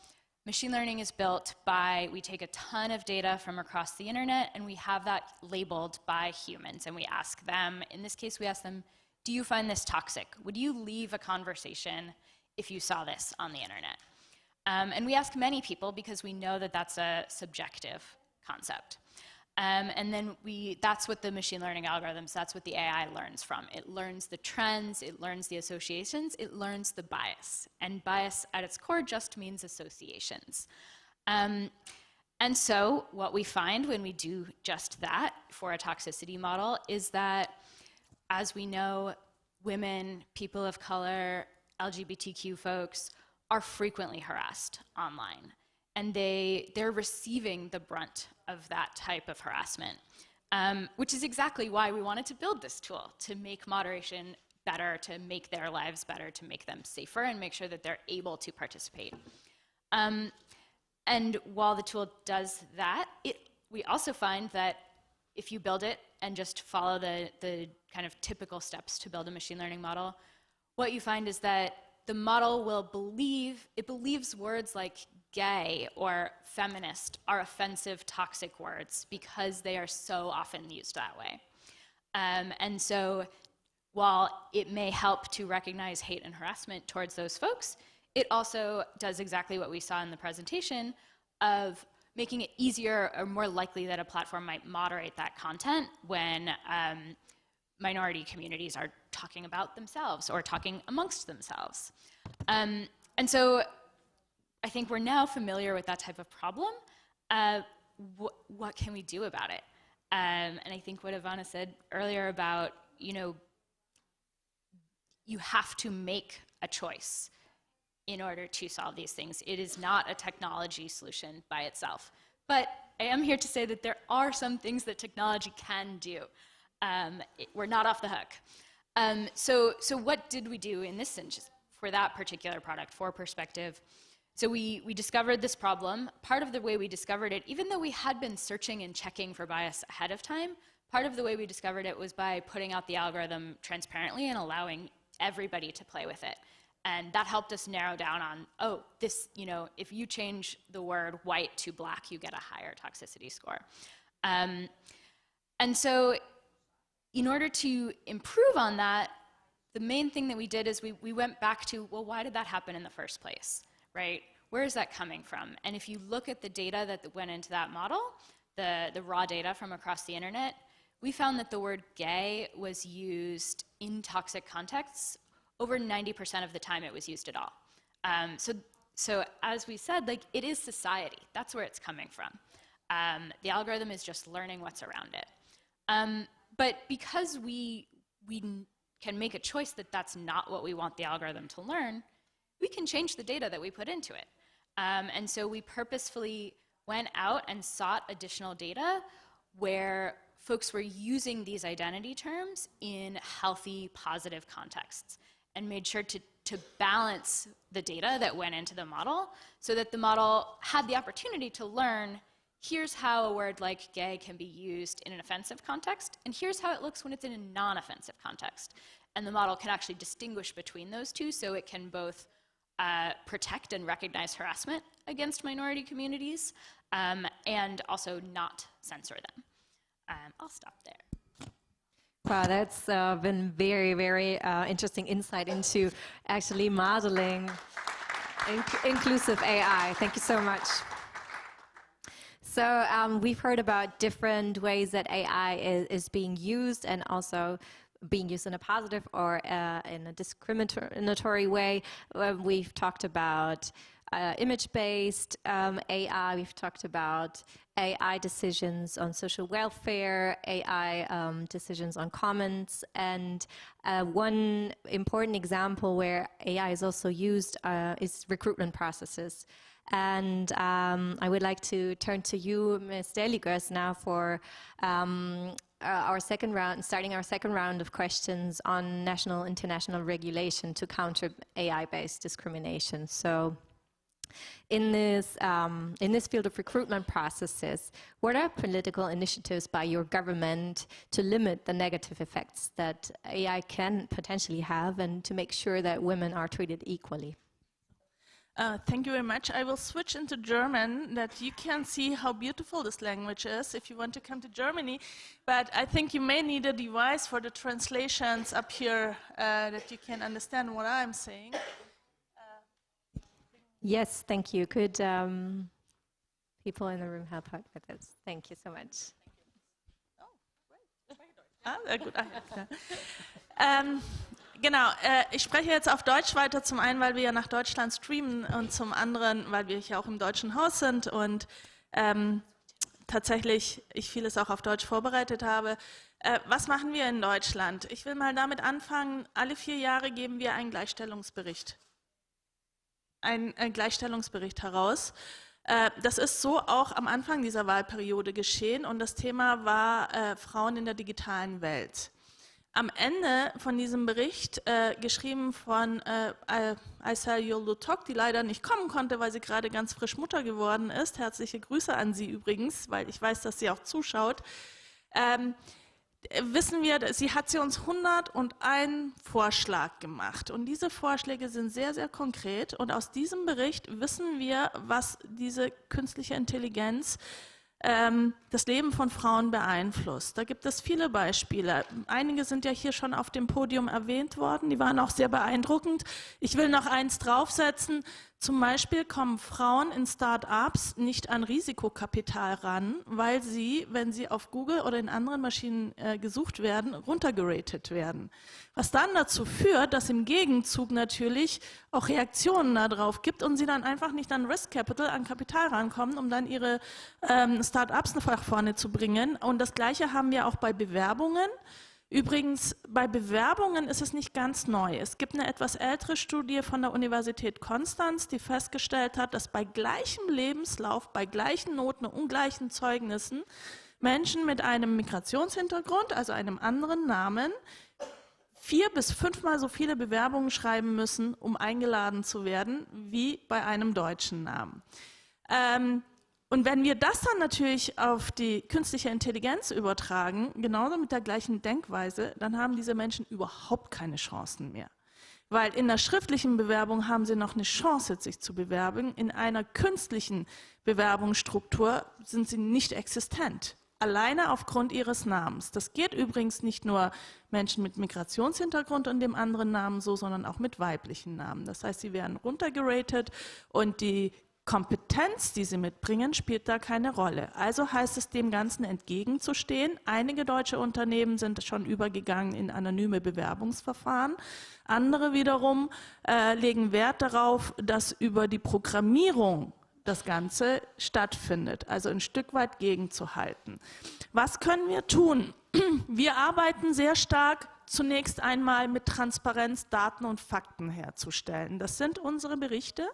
machine learning is built by, we take a ton of data from across the internet and we have that labeled by humans, and we ask them, in this case we ask them, do you find this toxic? Would you leave a conversation if you saw this on the internet? And we ask many people because we know that that's a subjective concept. And then that's what the machine learning algorithms, that's what the AI learns from. It learns the trends, it learns the associations, it learns the bias. And bias at its core just means associations. And so what we find when we do just that for a toxicity model is that, as we know, women, people of color, LGBTQ folks are frequently harassed online. And they're receiving the brunt of that type of harassment, which is exactly why we wanted to build this tool, to make moderation better, to make their lives better, to make them safer, and make sure that they're able to participate. And while the tool does that, we also find that if you build it and just follow the kind of typical steps to build a machine learning model, what you find is that the model believes words like gay or feminist are offensive, toxic words because they are so often used that way. And so while it may help to recognize hate and harassment towards those folks, it also does exactly what we saw in the presentation of making it easier or more likely that a platform might moderate that content when minority communities are talking about themselves or talking amongst themselves. And so I think we're now familiar with that type of problem. What can we do about it? And I think what Ivana said earlier about, you have to make a choice in order to solve these things. It is not a technology solution by itself. But I am here to say that there are some things that technology can do. We're not off the hook. So what did we do in this instance for that particular product, for Perspective? So we discovered this problem. Part of the way we discovered it, even though we had been searching and checking for bias ahead of time, part of the way we discovered it was by putting out the algorithm transparently and allowing everybody to play with it. And that helped us narrow down on, this, if you change the word white to black, you get a higher toxicity score. And so in order to improve on that, the main thing that we did is we went back to, well, why did that happen in the first place, right? Where is that coming from? And if you look at the data that went into that model, the raw data from across the internet, we found that the word gay was used in toxic contexts over 90% of the time it was used at all. So as we said, it is society. That's where it's coming from. The algorithm is just learning what's around it. But because we can make a choice that that's not what we want the algorithm to learn, we can change the data that we put into it. And so we purposefully went out and sought additional data where folks were using these identity terms in healthy, positive contexts, and made sure to balance the data that went into the model so that the model had the opportunity to learn, here's how a word like gay can be used in an offensive context, and here's how it looks when it's in a non-offensive context. And the model can actually distinguish between those two, so it can both protect and recognize harassment against minority communities, and also not censor them. I'll stop there. Wow, that's been very, very interesting insight into actually modeling inclusive AI. Thank you so much. So we've heard about different ways that AI is being used, and also being used in a positive or in a discriminatory way. We've talked about image-based AI. We've talked about AI decisions on social welfare, AI decisions on comments, and one important example where AI is also used is recruitment processes. And I would like to turn to you, Ms. Deligers, now for our second round, starting our second round of questions on national, international regulation to counter AI-based discrimination. So, in this field of recruitment processes, what are political initiatives by your government to limit the negative effects that AI can potentially have, and to make sure that women are treated equally? Thank you very much. I will switch into German, that you can see how beautiful this language is if you want to come to Germany. But I think you may need a device for the translations up here that you can understand what I'm saying. Yes, thank you. Could people in the room help out with this? Thank you so much. Sehr gut. Genau, ich spreche jetzt auf Deutsch weiter, zum einen, weil wir ja nach Deutschland streamen und zum anderen, weil wir hier auch im Deutschen Haus sind und tatsächlich ich vieles auch auf Deutsch vorbereitet habe. Was machen wir in Deutschland? Ich will mal damit anfangen, alle 4 Jahre geben wir einen Gleichstellungsbericht. Einen Gleichstellungsbericht heraus. Das ist so auch am Anfang dieser Wahlperiode geschehen und das Thema war Frauen in der digitalen Welt. Am Ende von diesem Bericht, geschrieben von Aysel Yoldutok, die leider nicht kommen konnte, weil sie gerade ganz frisch Mutter geworden ist, herzliche Grüße an sie übrigens, weil ich weiß, dass sie auch zuschaut, wissen wir, sie hat uns 101 Vorschlag gemacht und diese Vorschläge sind sehr, sehr konkret und aus diesem Bericht wissen wir, was diese künstliche Intelligenz das Leben von Frauen beeinflusst. Da gibt es viele Beispiele. Einige sind ja hier schon auf dem Podium erwähnt worden, die waren auch sehr beeindruckend. Ich will noch eins draufsetzen. Zum Beispiel kommen Frauen in Start-ups nicht an Risikokapital ran, weil sie, wenn sie auf Google oder in anderen Maschinen gesucht werden, runtergeratet werden. Was dann dazu führt, dass im Gegenzug natürlich auch Reaktionen darauf gibt und sie dann einfach nicht an Risk Capital, an Kapital rankommen, um dann ihre Start-ups nach vorne zu bringen. Und das Gleiche haben wir auch bei Bewerbungen. Übrigens, bei Bewerbungen ist es nicht ganz neu. Es gibt eine etwas ältere Studie von der Universität Konstanz, die festgestellt hat, dass bei gleichem Lebenslauf, bei gleichen Noten und ungleichen Zeugnissen Menschen mit einem Migrationshintergrund, also einem anderen Namen, 4 bis 5-mal so viele Bewerbungen schreiben müssen, um eingeladen zu werden, wie bei einem deutschen Namen. Und wenn wir das dann natürlich auf die künstliche Intelligenz übertragen, genauso mit der gleichen Denkweise, dann haben diese Menschen überhaupt keine Chancen mehr. Weil in der schriftlichen Bewerbung haben sie noch eine Chance, sich zu bewerben. In einer künstlichen Bewerbungsstruktur sind sie nicht existent. Alleine aufgrund ihres Namens. Das geht übrigens nicht nur Menschen mit Migrationshintergrund und dem anderen Namen so, sondern auch mit weiblichen Namen. Das heißt, sie werden runtergeratet und die Kompetenz, die sie mitbringen, spielt da keine Rolle. Also heißt es, dem Ganzen entgegenzustehen. Einige deutsche Unternehmen sind schon übergegangen in anonyme Bewerbungsverfahren. Andere wiederum legen Wert darauf, dass über die Programmierung das Ganze stattfindet, also ein Stück weit gegenzuhalten. Was können wir tun? Wir arbeiten sehr stark zunächst einmal mit Transparenz, Daten und Fakten herzustellen. Das sind unsere Berichte.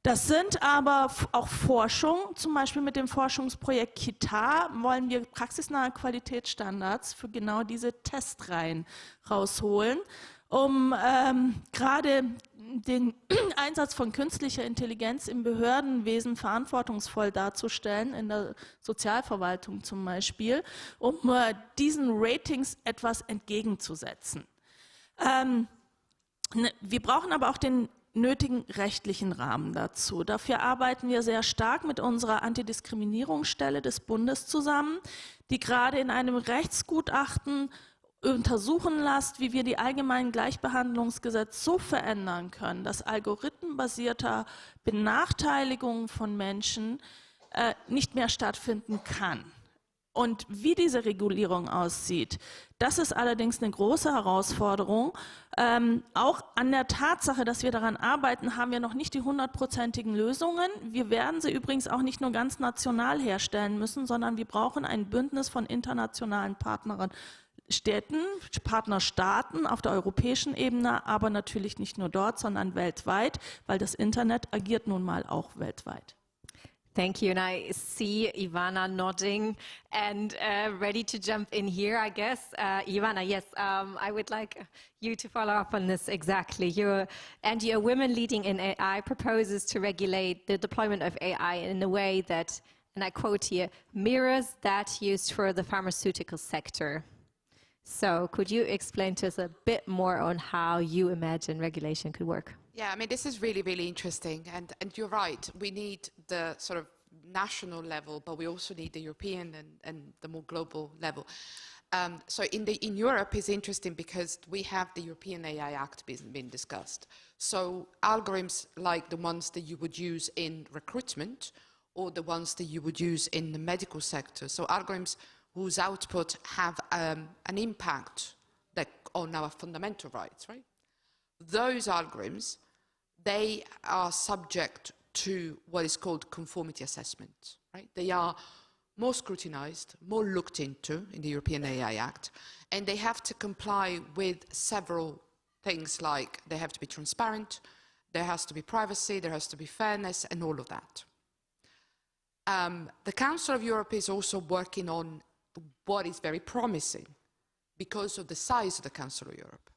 Das sind aber auch Forschung, zum Beispiel mit dem Forschungsprojekt Kita wollen wir praxisnahe Qualitätsstandards für genau diese Testreihen rausholen, um gerade den Einsatz von künstlicher Intelligenz im Behördenwesen verantwortungsvoll darzustellen, in der Sozialverwaltung zum Beispiel, um diesen Ratings etwas entgegenzusetzen. Wir brauchen aber auch den nötigen rechtlichen Rahmen dazu. Dafür arbeiten wir sehr stark mit unserer Antidiskriminierungsstelle des Bundes zusammen, die gerade in einem Rechtsgutachten untersuchen lässt, wie wir die allgemeinen Gleichbehandlungsgesetze so verändern können, dass algorithmenbasierter Benachteiligung von Menschen nicht mehr stattfinden kann. Und wie diese Regulierung aussieht, das ist allerdings eine große Herausforderung. Auch an der Tatsache, dass wir daran arbeiten, haben wir noch nicht die 100%igen Lösungen. Wir werden sie übrigens auch nicht nur ganz national herstellen müssen, sondern wir brauchen ein Bündnis von internationalen Partnerstaaten auf der europäischen Ebene, aber natürlich nicht nur dort, sondern weltweit, weil das Internet agiert nun mal auch weltweit. Thank you, and I see Ivana nodding and ready to jump in here, I guess. Ivana, yes, I would like you to follow up on this exactly. Your Women Leading in AI proposes to regulate the deployment of AI in a way that, and I quote here, mirrors that used for the pharmaceutical sector. So could you explain to us a bit more on how you imagine regulation could work? Yeah, I mean, this is really, really interesting. And you're right, we need the sort of national level, but we also need the European and the more global level. So in Europe it's interesting because we have the European AI Act being discussed. So algorithms like the ones that you would use in recruitment or the ones that you would use in the medical sector. So algorithms whose output have an impact on our fundamental rights, right? Those algorithms, they are subject to what is called conformity assessment, right? They are more scrutinized, more looked into in the European AI Act, and they have to comply with several things like they have to be transparent, there has to be privacy, there has to be fairness, and all of that. The Council of Europe is also working on what is very promising because of the size of the Council of Europe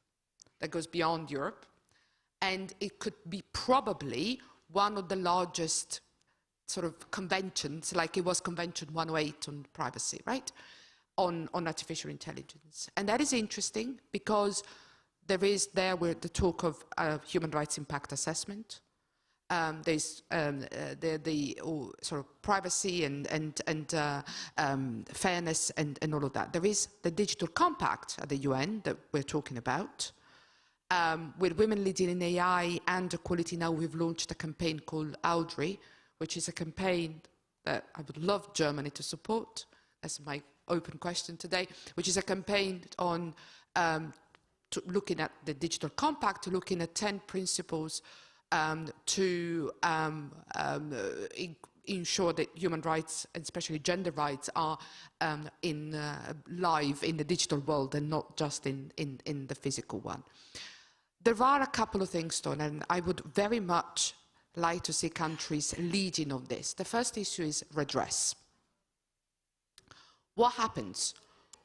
that goes beyond Europe, and it could be probably one of the largest sort of conventions, like it was Convention 108 on privacy, right, on artificial intelligence. And that is interesting because there is the talk of human rights impact assessment. There's the sort of privacy and fairness and all of that. There is the digital compact at the UN that we're talking about. With women leading in AI and equality now, we've launched a campaign called Audrey, which is a campaign that I would love Germany to support. That's my open question today, which is a campaign on looking at the digital compact, looking at 10 principles to ensure that human rights, and especially gender rights, are live in the digital world and not just in the physical one. There are a couple of things, though, and I would very much like to see countries leading on this. The first issue is redress. What happens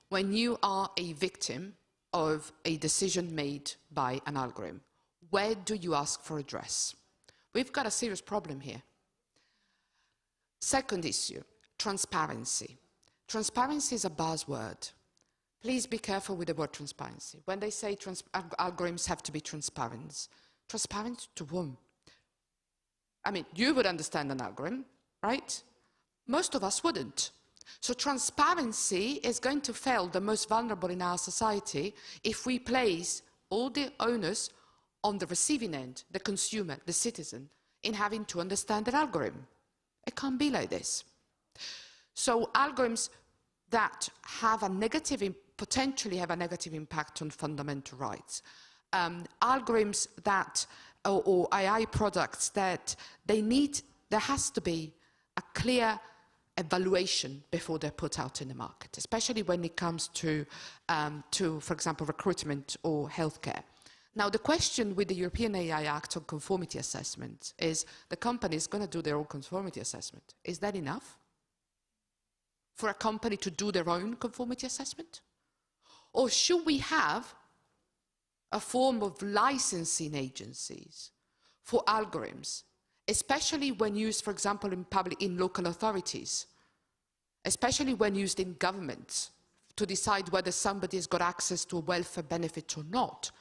when you are a victim of a decision made by an algorithm? Where do you ask for redress? We've got a serious problem here. Second issue, transparency. Transparency is a buzzword. Please be careful with the word transparency. When they say algorithms have to be transparent, transparent to whom? I mean, you would understand an algorithm, right? Most of us wouldn't. So transparency is going to fail the most vulnerable in our society if we place all the onus on the receiving end, the consumer, the citizen, in having to understand an algorithm. It can't be like this. So algorithms that have a negative, potentially have a negative impact on fundamental rights, algorithms that, or AI products that there has to be a clear evaluation before they're put out in the market, especially when it comes to for example, recruitment or healthcare. Now, the question with the European AI Act on conformity assessment is the company is going to do their own conformity assessment. Is that enough for a company to do their own conformity assessment? Or should we have a form of licensing agencies for algorithms, especially when used, for example, in local authorities, especially when used in governments to decide whether somebody has got access to a welfare benefit or not?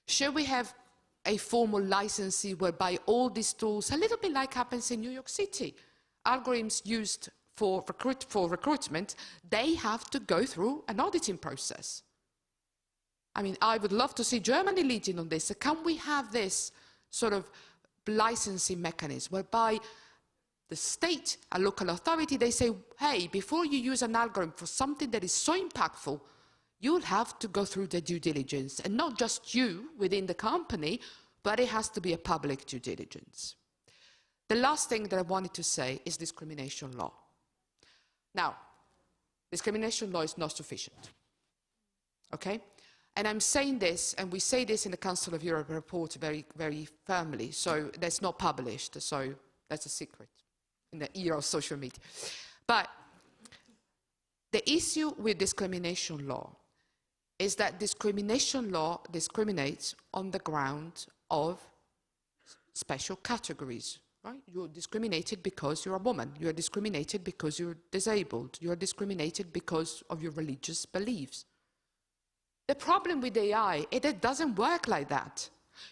Should we have a formal licensing whereby all these tools, a little bit like happens in New York City, algorithms used for recruitment, they have to go through an auditing process? I mean, I would love to see Germany leading on this. So can we have this sort of licensing mechanism whereby the state, a local authority, they say, hey, before you use an algorithm for something that is so impactful, you'll have to go through the due diligence, and not just you within the company, but it has to be a public due diligence. The last thing that I wanted to say is discrimination law. Now, discrimination law is not sufficient, okay? And I'm saying this, and we say this in the Council of Europe report very, very firmly, so that's not published, so that's a secret in the era of social media. But the issue with discrimination law is that discrimination law discriminates on the ground of special categories, right? You're discriminated because you're a woman. You're discriminated because you're disabled. You're discriminated because of your religious beliefs. The problem with AI is that it doesn't work like that.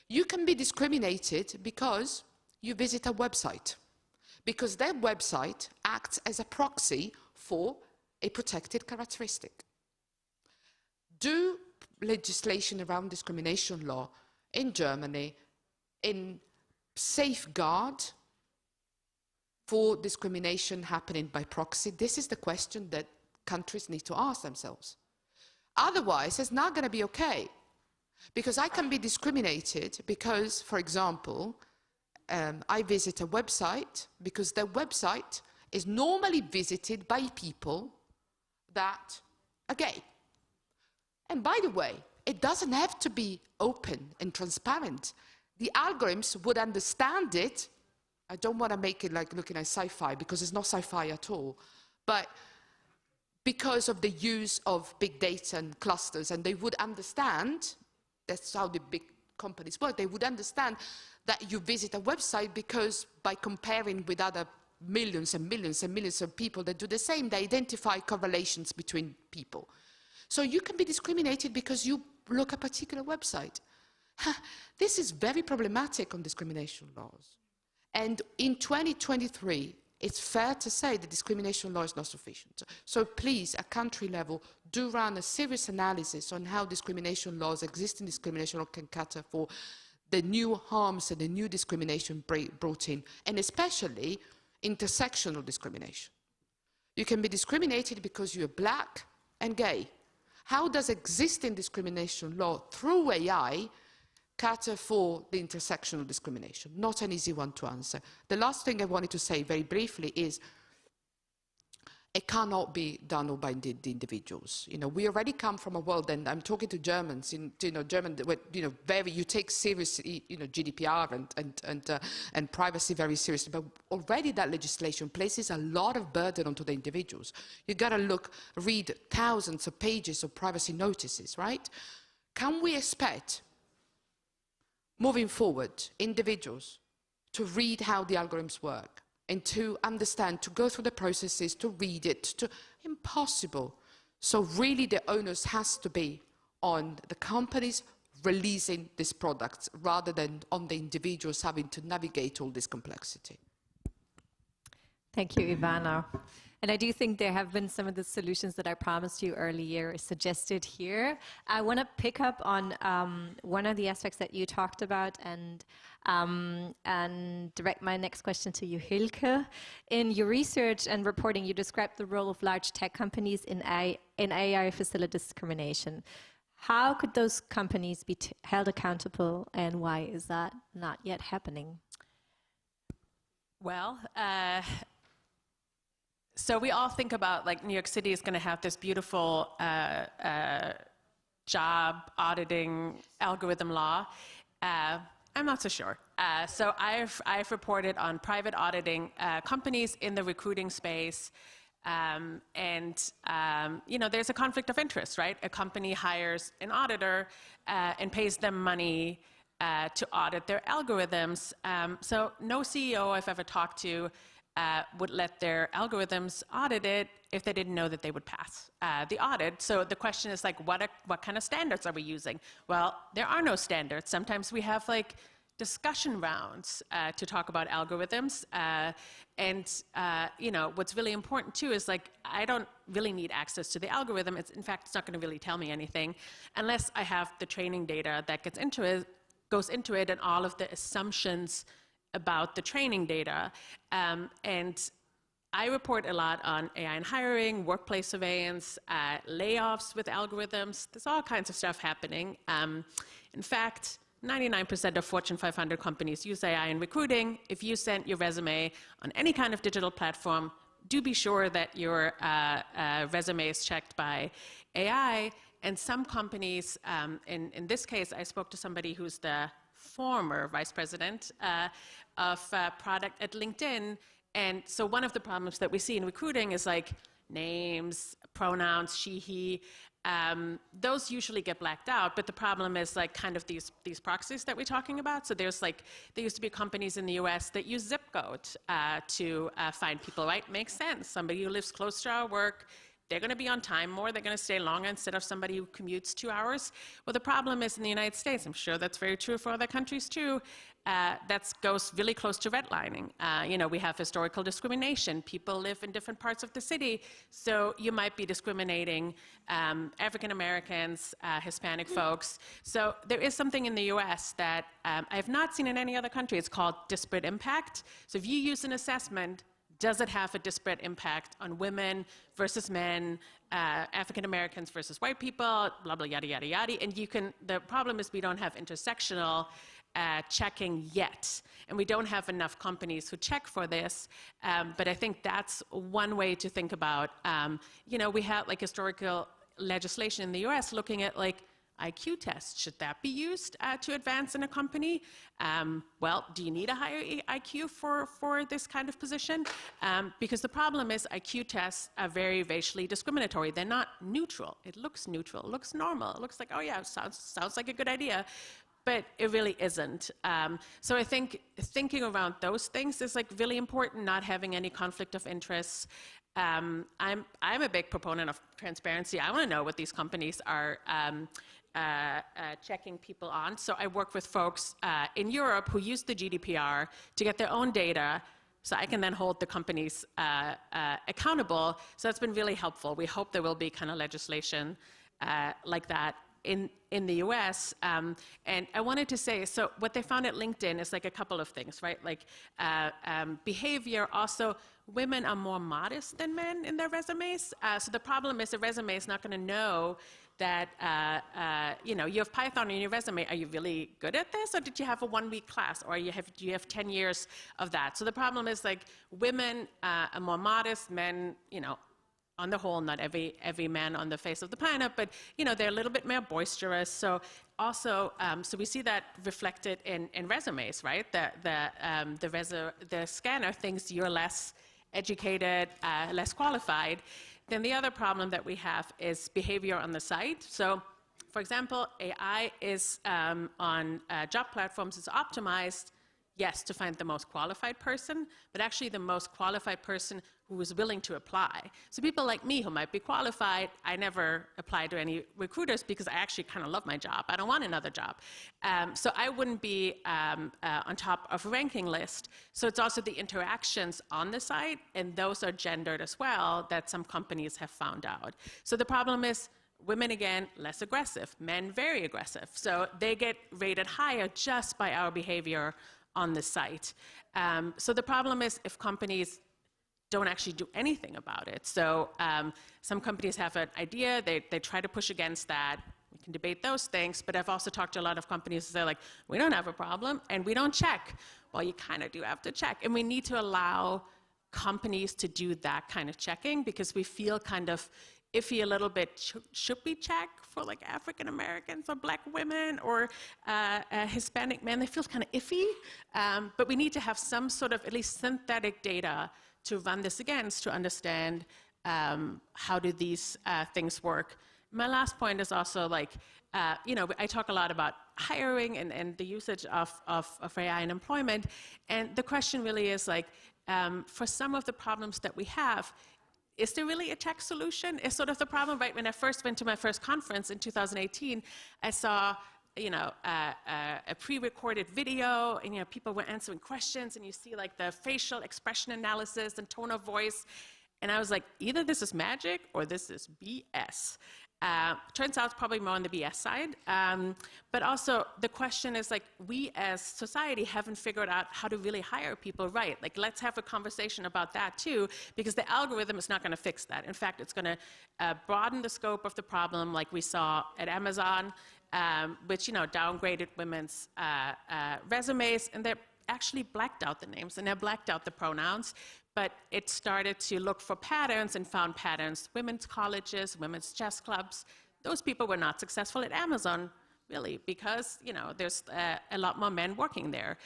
You can be discriminated because you visit a website, because that website acts as a proxy for a protected characteristic. do legislation around discrimination law in Germany in safeguard for discrimination happening by proxy? This is the question that countries need to ask themselves. Otherwise, it's not going to be okay. Because I can be discriminated because, for example, I visit a website because the website is normally visited by people that are gay. And by the way, it doesn't have to be open and transparent. The algorithms would understand it. I don't want to make it like looking at sci-fi because it's not sci-fi at all. But because of the use of big data and clusters, and they would understand, that's how the big companies work, they would understand that you visit a website because by comparing with other millions and millions and millions of people that do the same, they identify correlations between people. So you can be discriminated because you look at a particular website. This is very problematic on discrimination laws. And in 2023, it's fair to say that discrimination law is not sufficient. So please, at country level, do run a serious analysis on how discrimination laws, existing discrimination law, can cater for the new harms and the new discrimination brought in, and especially intersectional discrimination. You can be discriminated because you're black and gay. How does existing discrimination law through AI cater for the intersectional discrimination? Not an easy one to answer. The last thing I wanted to say very briefly is it cannot be done all by the individuals. You know, we already come from a world, and I'm talking to Germans, German, you take seriously, GDPR and privacy very seriously, but already that legislation places a lot of burden onto the individuals. You got to read thousands of pages of privacy notices, right? Can we expect, moving forward, individuals to read how the algorithms work and to understand, to go through the processes, to read it, impossible. So really the onus has to be on the companies releasing these products rather than on the individuals having to navigate all this complexity. Thank you, Ivana. And I do think there have been some of the solutions that I promised you earlier suggested here. I want to pick up on one of the aspects that you talked about and direct my next question to you, Hilke. In your research and reporting, you described the role of large tech companies in AI facilitated discrimination. How could those companies be held accountable, and why is that not yet happening? Well, so we all think about, like, New York City is going to have this beautiful job auditing algorithm law. I'm not so sure. So I've reported on private auditing companies in the recruiting space. There's a conflict of interest, right? A company hires an auditor and pays them money to audit their algorithms. So no CEO I've ever talked to would let their algorithms audited if they didn't know that they would pass the audit. So the question is, like, what kind of standards are we using? Well, there are no standards. Sometimes we have, like, discussion rounds to talk about algorithms. What's really important too is, like, I don't really need access to the algorithm. In fact, it's not going to really tell me anything unless I have the training data that goes into it and all of the assumptions about the training data. And I report a lot on AI in hiring, workplace surveillance, layoffs with algorithms. There's all kinds of stuff happening. In fact, 99% of Fortune 500 companies use AI in recruiting. If you sent your resume on any kind of digital platform, do be sure that your resume is checked by AI. And some companies, in this case, I spoke to somebody who's the former vice president of product at LinkedIn. And so one of the problems that we see in recruiting is, like, names, pronouns, she, he. Those usually get blacked out, but the problem is, like, kind of these proxies that we're talking about. So there's, like, there used to be companies in the US that use zip code to find people, right? Makes sense. Somebody who lives close to our work they're going to be on time more, they're going to stay longer instead of somebody who commutes 2 hours. Well, the problem is in the United States, I'm sure that's very true for other countries too, that goes really close to redlining. You know, we have historical discrimination. People live in different parts of the city, so you might be discriminating African Americans, Hispanic folks. So there is something in the US that I have not seen in any other country. It's called disparate impact. So if you use an assessment, does it have a disparate impact on women versus men, African Americans versus white people, blah, blah, yada, yada, yada. And you can, the problem is we don't have intersectional checking yet. And we don't have enough companies who check for this. But I think that's one way to think about, you know, we have like historical legislation in the US looking at like IQ tests. Should that be used to advance in a company? Well, do you need a higher IQ for this kind of position? Because the problem is IQ tests are very racially discriminatory. They're not neutral. It looks neutral. It looks normal. It looks like, oh yeah, sounds like a good idea. But it really isn't. So I think thinking around those things is like really important, not having any conflict of interests. I'm a big proponent of transparency. I want to know what these companies are checking people on. So I work with folks in Europe who use the GDPR to get their own data, so I can then hold the companies accountable. So that's been really helpful. We hope there will be kind of legislation like that in the US. And I wanted to say, so what they found at LinkedIn is like a couple of things, right? Like behavior, also women are more modest than men in their resumes. So the problem is the resume is not going to know that, you know, you have Python in your resume. Are you really good at this? Or did you have a 1-week class? Or do you have 10 years of that? So the problem is like women are more modest, men, you know, on the whole, not every man on the face of the planet, but, you know, they're a little bit more boisterous. So also, so we see that reflected in resumes, right? The scanner thinks you're less educated, less qualified. Then the other problem that we have is behavior on the site. So, for example, AI is on job platforms is optimized, yes, to find the most qualified person, but actually the most qualified person who is willing to apply. So people like me who might be qualified, I never apply to any recruiters because I actually kind of love my job. I don't want another job. So I wouldn't be on top of a ranking list. So it's also the interactions on the site, and those are gendered as well, that some companies have found out. So the problem is, women, again, less aggressive. Men, very aggressive. So they get rated higher just by our behavior on the site. So the problem is if companies don't actually do anything about it. So some companies have an idea, they try to push against that. We can debate those things, but I've also talked to a lot of companies who say like, we don't have a problem and we don't check. Well, you kind of do have to check. And we need to allow companies to do that kind of checking because we feel kind of iffy a little bit. Should we check for like African Americans or black women or Hispanic men? They feel kind of iffy, but we need to have some sort of at least synthetic data to run this against to understand how do these things work. My last point is also like, you know, I talk a lot about hiring and the usage of AI in employment, and the question really is like, for some of the problems that we have, is there really a tech solution? Is sort of the problem, right? When I first went to my first conference in 2018, I saw, you know, a pre-recorded video, and, you know, people were answering questions, and you see like the facial expression analysis and tone of voice, and I was like, either this is magic or this is BS. Turns out it's probably more on the BS side. But also the question is like, we as society haven't figured out how to really hire people right. Like, let's have a conversation about that too, because the algorithm is not going to fix that. In fact, it's going to broaden the scope of the problem, like we saw at Amazon, which, you know, downgraded women's resumes, and they actually blacked out the names and they blacked out the pronouns. But it started to look for patterns and found patterns. Women's colleges, women's chess clubs, those people were not successful at Amazon, really, because, you know, there's a lot more men working there.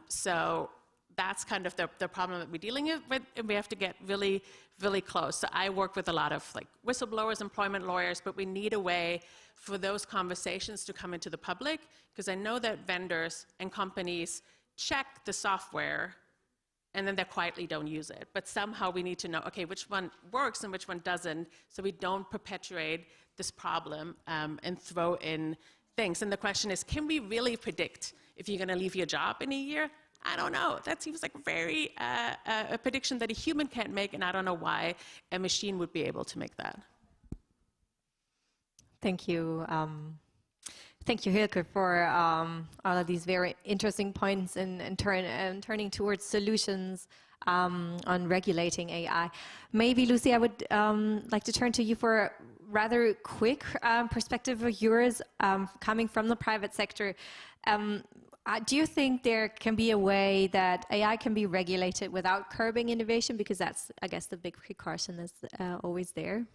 So that's kind of the problem that we're dealing with, and we have to get really, really close. So I work with a lot of like whistleblowers, employment lawyers, but we need a way for those conversations to come into the public, because I know that vendors and companies check the software and then they quietly don't use it. But somehow we need to know, okay, which one works and which one doesn't, so we don't perpetuate this problem and throw in things. And the question is, can we really predict if you're going to leave your job in a year? I don't know. That seems like a prediction that a human can't make, and I don't know why a machine would be able to make that. Thank you. Thank you, Hilke, for all of these very interesting points and turning towards solutions on regulating AI. Maybe, Lucy, I would like to turn to you for a rather quick perspective of yours, coming from the private sector. Do you think there can be a way that AI can be regulated without curbing innovation? Because that's, I guess, the big precaution that's always there.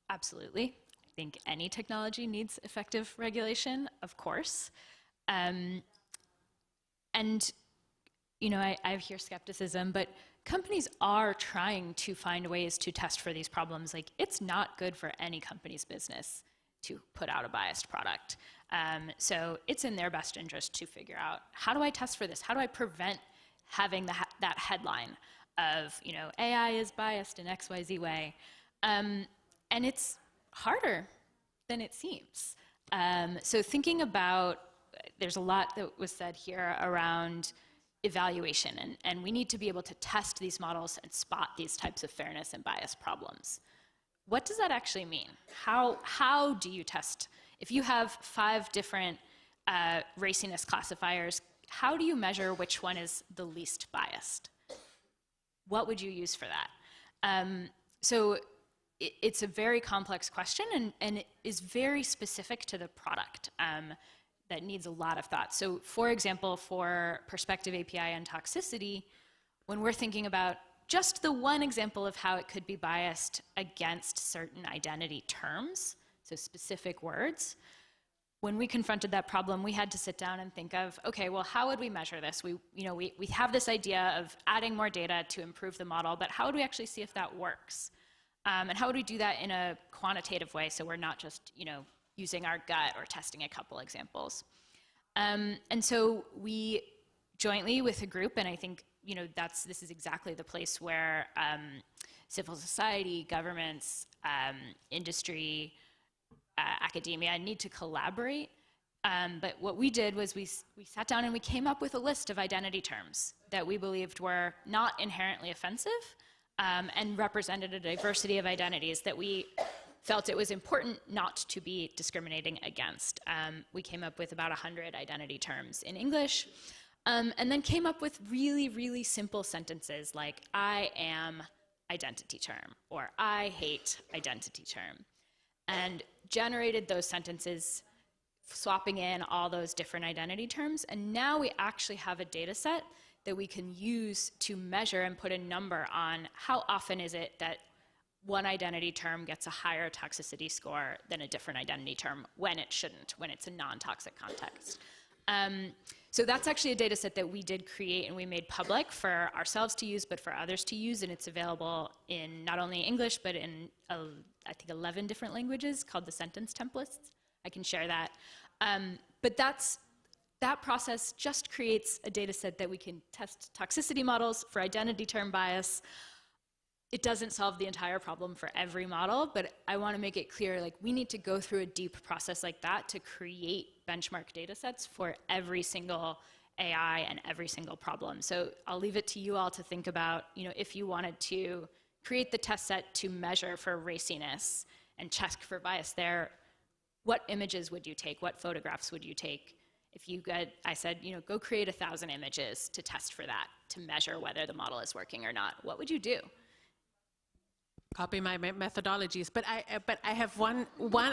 Absolutely. I think any technology needs effective regulation, of course. And, you know, I hear skepticism, but companies are trying to find ways to test for these problems. Like, it's not good for any company's business to put out a biased product. So it's in their best interest to figure out, how do I test for this? How do I prevent having that headline of, you know, AI is biased in XYZ way? And it's harder than it seems. So thinking about, there's a lot that was said here around evaluation, and we need to be able to test these models and spot these types of fairness and bias problems. What does that actually mean? How do you test? If you have 5 different raciness classifiers, how do you measure which one is the least biased? What would you use for that? So it's a very complex question, and it is very specific to the product that needs a lot of thought. So for example, for perspective API and toxicity, when we're thinking about just the one example of how it could be biased against certain identity terms, so specific words, when we confronted that problem, we had to sit down and think of, okay, well, how would we measure this? We have this idea of adding more data to improve the model, but how would we actually see if that works? And how would we do that in a quantitative way, so we're not just, you know, using our gut or testing a couple examples? And so we jointly with a group, and I think, you know, this is exactly the place where civil society, governments, industry, academia need to collaborate. But what we did was we sat down and we came up with a list of identity terms that we believed were not inherently offensive and represented a diversity of identities that we felt it was important not to be discriminating against. We came up with about 100 identity terms in English, and then came up with really, really simple sentences like, I am identity term, or I hate identity term, and generated those sentences, swapping in all those different identity terms. And now we actually have a data set that we can use to measure and put a number on how often is it that one identity term gets a higher toxicity score than a different identity term when it shouldn't, when it's a non-toxic context. So that's actually a data set that we did create and we made public for ourselves to use, but for others to use, and it's available in not only English, but in, I think, 11 different languages, called the sentence templates. I can share that. But that process just creates a data set that we can test toxicity models for identity term bias. It doesn't solve the entire problem for every model, but I want to make it clear, like, we need to go through a deep process like that to create benchmark data sets for every single AI and every single problem. So I'll leave it to you all to think about, you know, if you wanted to create the test set to measure for raciness and check for bias there, what images would you take? What photographs would you take? If you got, I said, you know, go create 1,000 images to test for that, to measure whether the model is working or not. What would you do? Copy my methodologies, but I have one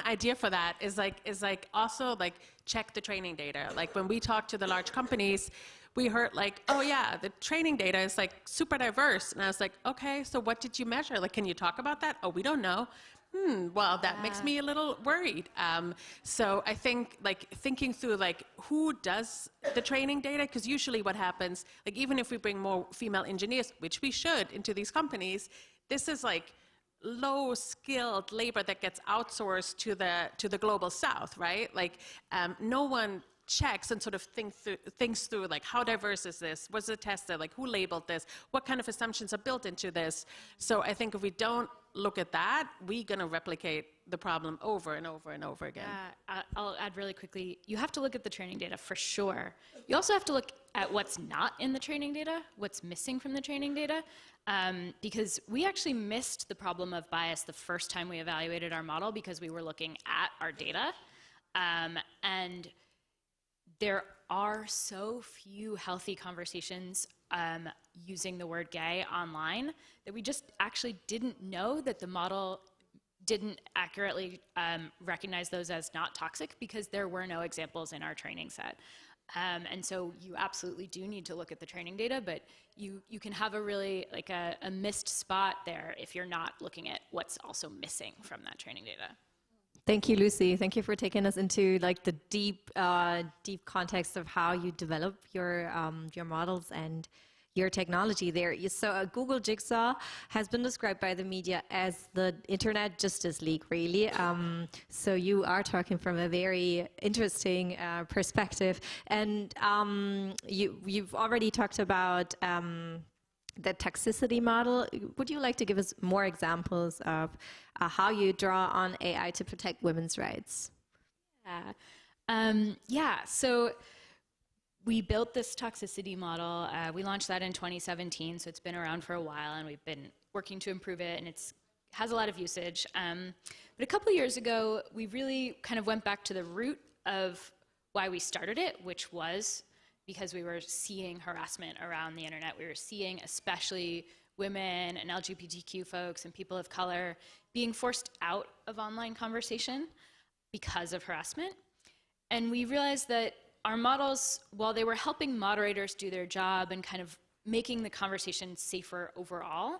idea for that is like also like check the training data. Like when we talk to the large companies, we heard like, oh yeah, the training data is like super diverse, and I was like, okay, so what did you measure? Like, can you talk about that? Oh, we don't know. Well, that makes me a little worried. So I think like thinking through like who does the training data, because usually what happens, like even if we bring more female engineers, which we should, into these companies, this is like low-skilled labor that gets outsourced to the global south, right? Like no one checks and sort of thinks through, like, how diverse is this? Was it tested? Like, who labeled this? What kind of assumptions are built into this? So I think if we don't look at that, we're going to replicate the problem over and over and over again. I'll add really quickly, you have to look at the training data for sure. You also have to look at what's not in the training data, what's missing from the training data, because we actually missed the problem of bias the first time we evaluated our model because we were looking at our data. And there are so few healthy conversations using the word gay online that we just actually didn't know that the model didn't accurately recognize those as not toxic because there were no examples in our training set. And so you absolutely do need to look at the training data, but you can have a really, like a missed spot there if you're not looking at what's also missing from that training data. Thank you, Lucy. Thank you for taking us into like the deep context of how you develop your models and your technology there. So Google Jigsaw has been described by the media as the Internet Justice League, really. So you are talking from a very interesting perspective. And you've already talked about the toxicity model. Would you like to give us more examples of how you draw on AI to protect women's rights? So we built this toxicity model. We launched that in 2017, so it's been around for a while, and we've been working to improve it, and it has a lot of usage. But a couple of years ago, we really kind of went back to the root of why we started it, which was because we were seeing harassment around the internet. We were seeing especially women and LGBTQ folks and people of color being forced out of online conversation because of harassment. And we realized that our models, while they were helping moderators do their job and kind of making the conversation safer overall,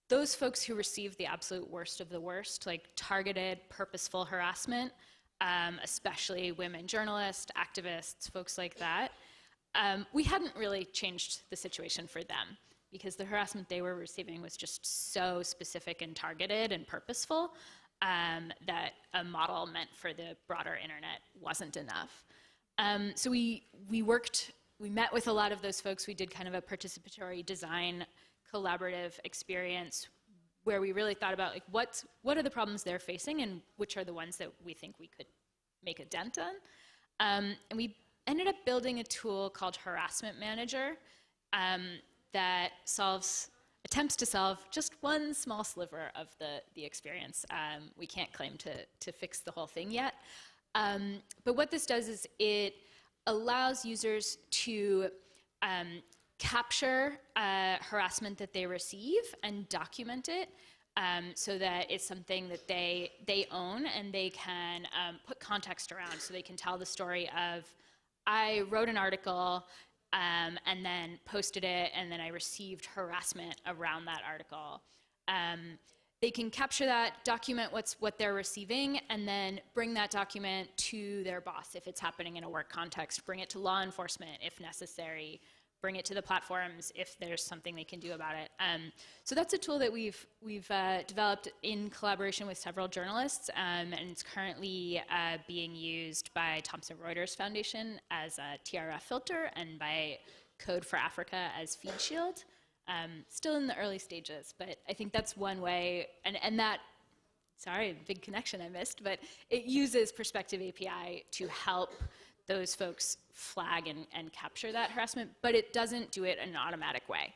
those folks who received the absolute worst of the worst, like targeted, purposeful harassment, especially women journalists, activists, folks like that, we hadn't really changed the situation for them because the harassment they were receiving was just so specific and targeted and purposeful that a model meant for the broader internet wasn't enough. So we met with a lot of those folks. We did kind of a participatory design collaborative experience where we really thought about like what are the problems they're facing and which are the ones that we think we could make a dent on. And we ended up building a tool called Harassment Manager that attempts to solve just one small sliver of the experience. We can't claim to fix the whole thing yet. But what this does is it allows users to capture harassment that they receive and document it so that it's something that they own and they can put context around. So they can tell the story of, I wrote an article and then posted it, and then I received harassment around that article. They can capture that, document what they're receiving, and then bring that document to their boss if it's happening in a work context, bring it to law enforcement if necessary, bring it to the platforms if there's something they can do about it. So that's a tool that we've developed in collaboration with several journalists, and it's currently being used by Thomson Reuters Foundation as a TRF filter and by Code for Africa as feed shield. Still in the early stages, but I think that's one way, and that, sorry, big connection I missed, but it uses Perspective API to help those folks flag and capture that harassment, but it doesn't do it in an automatic way.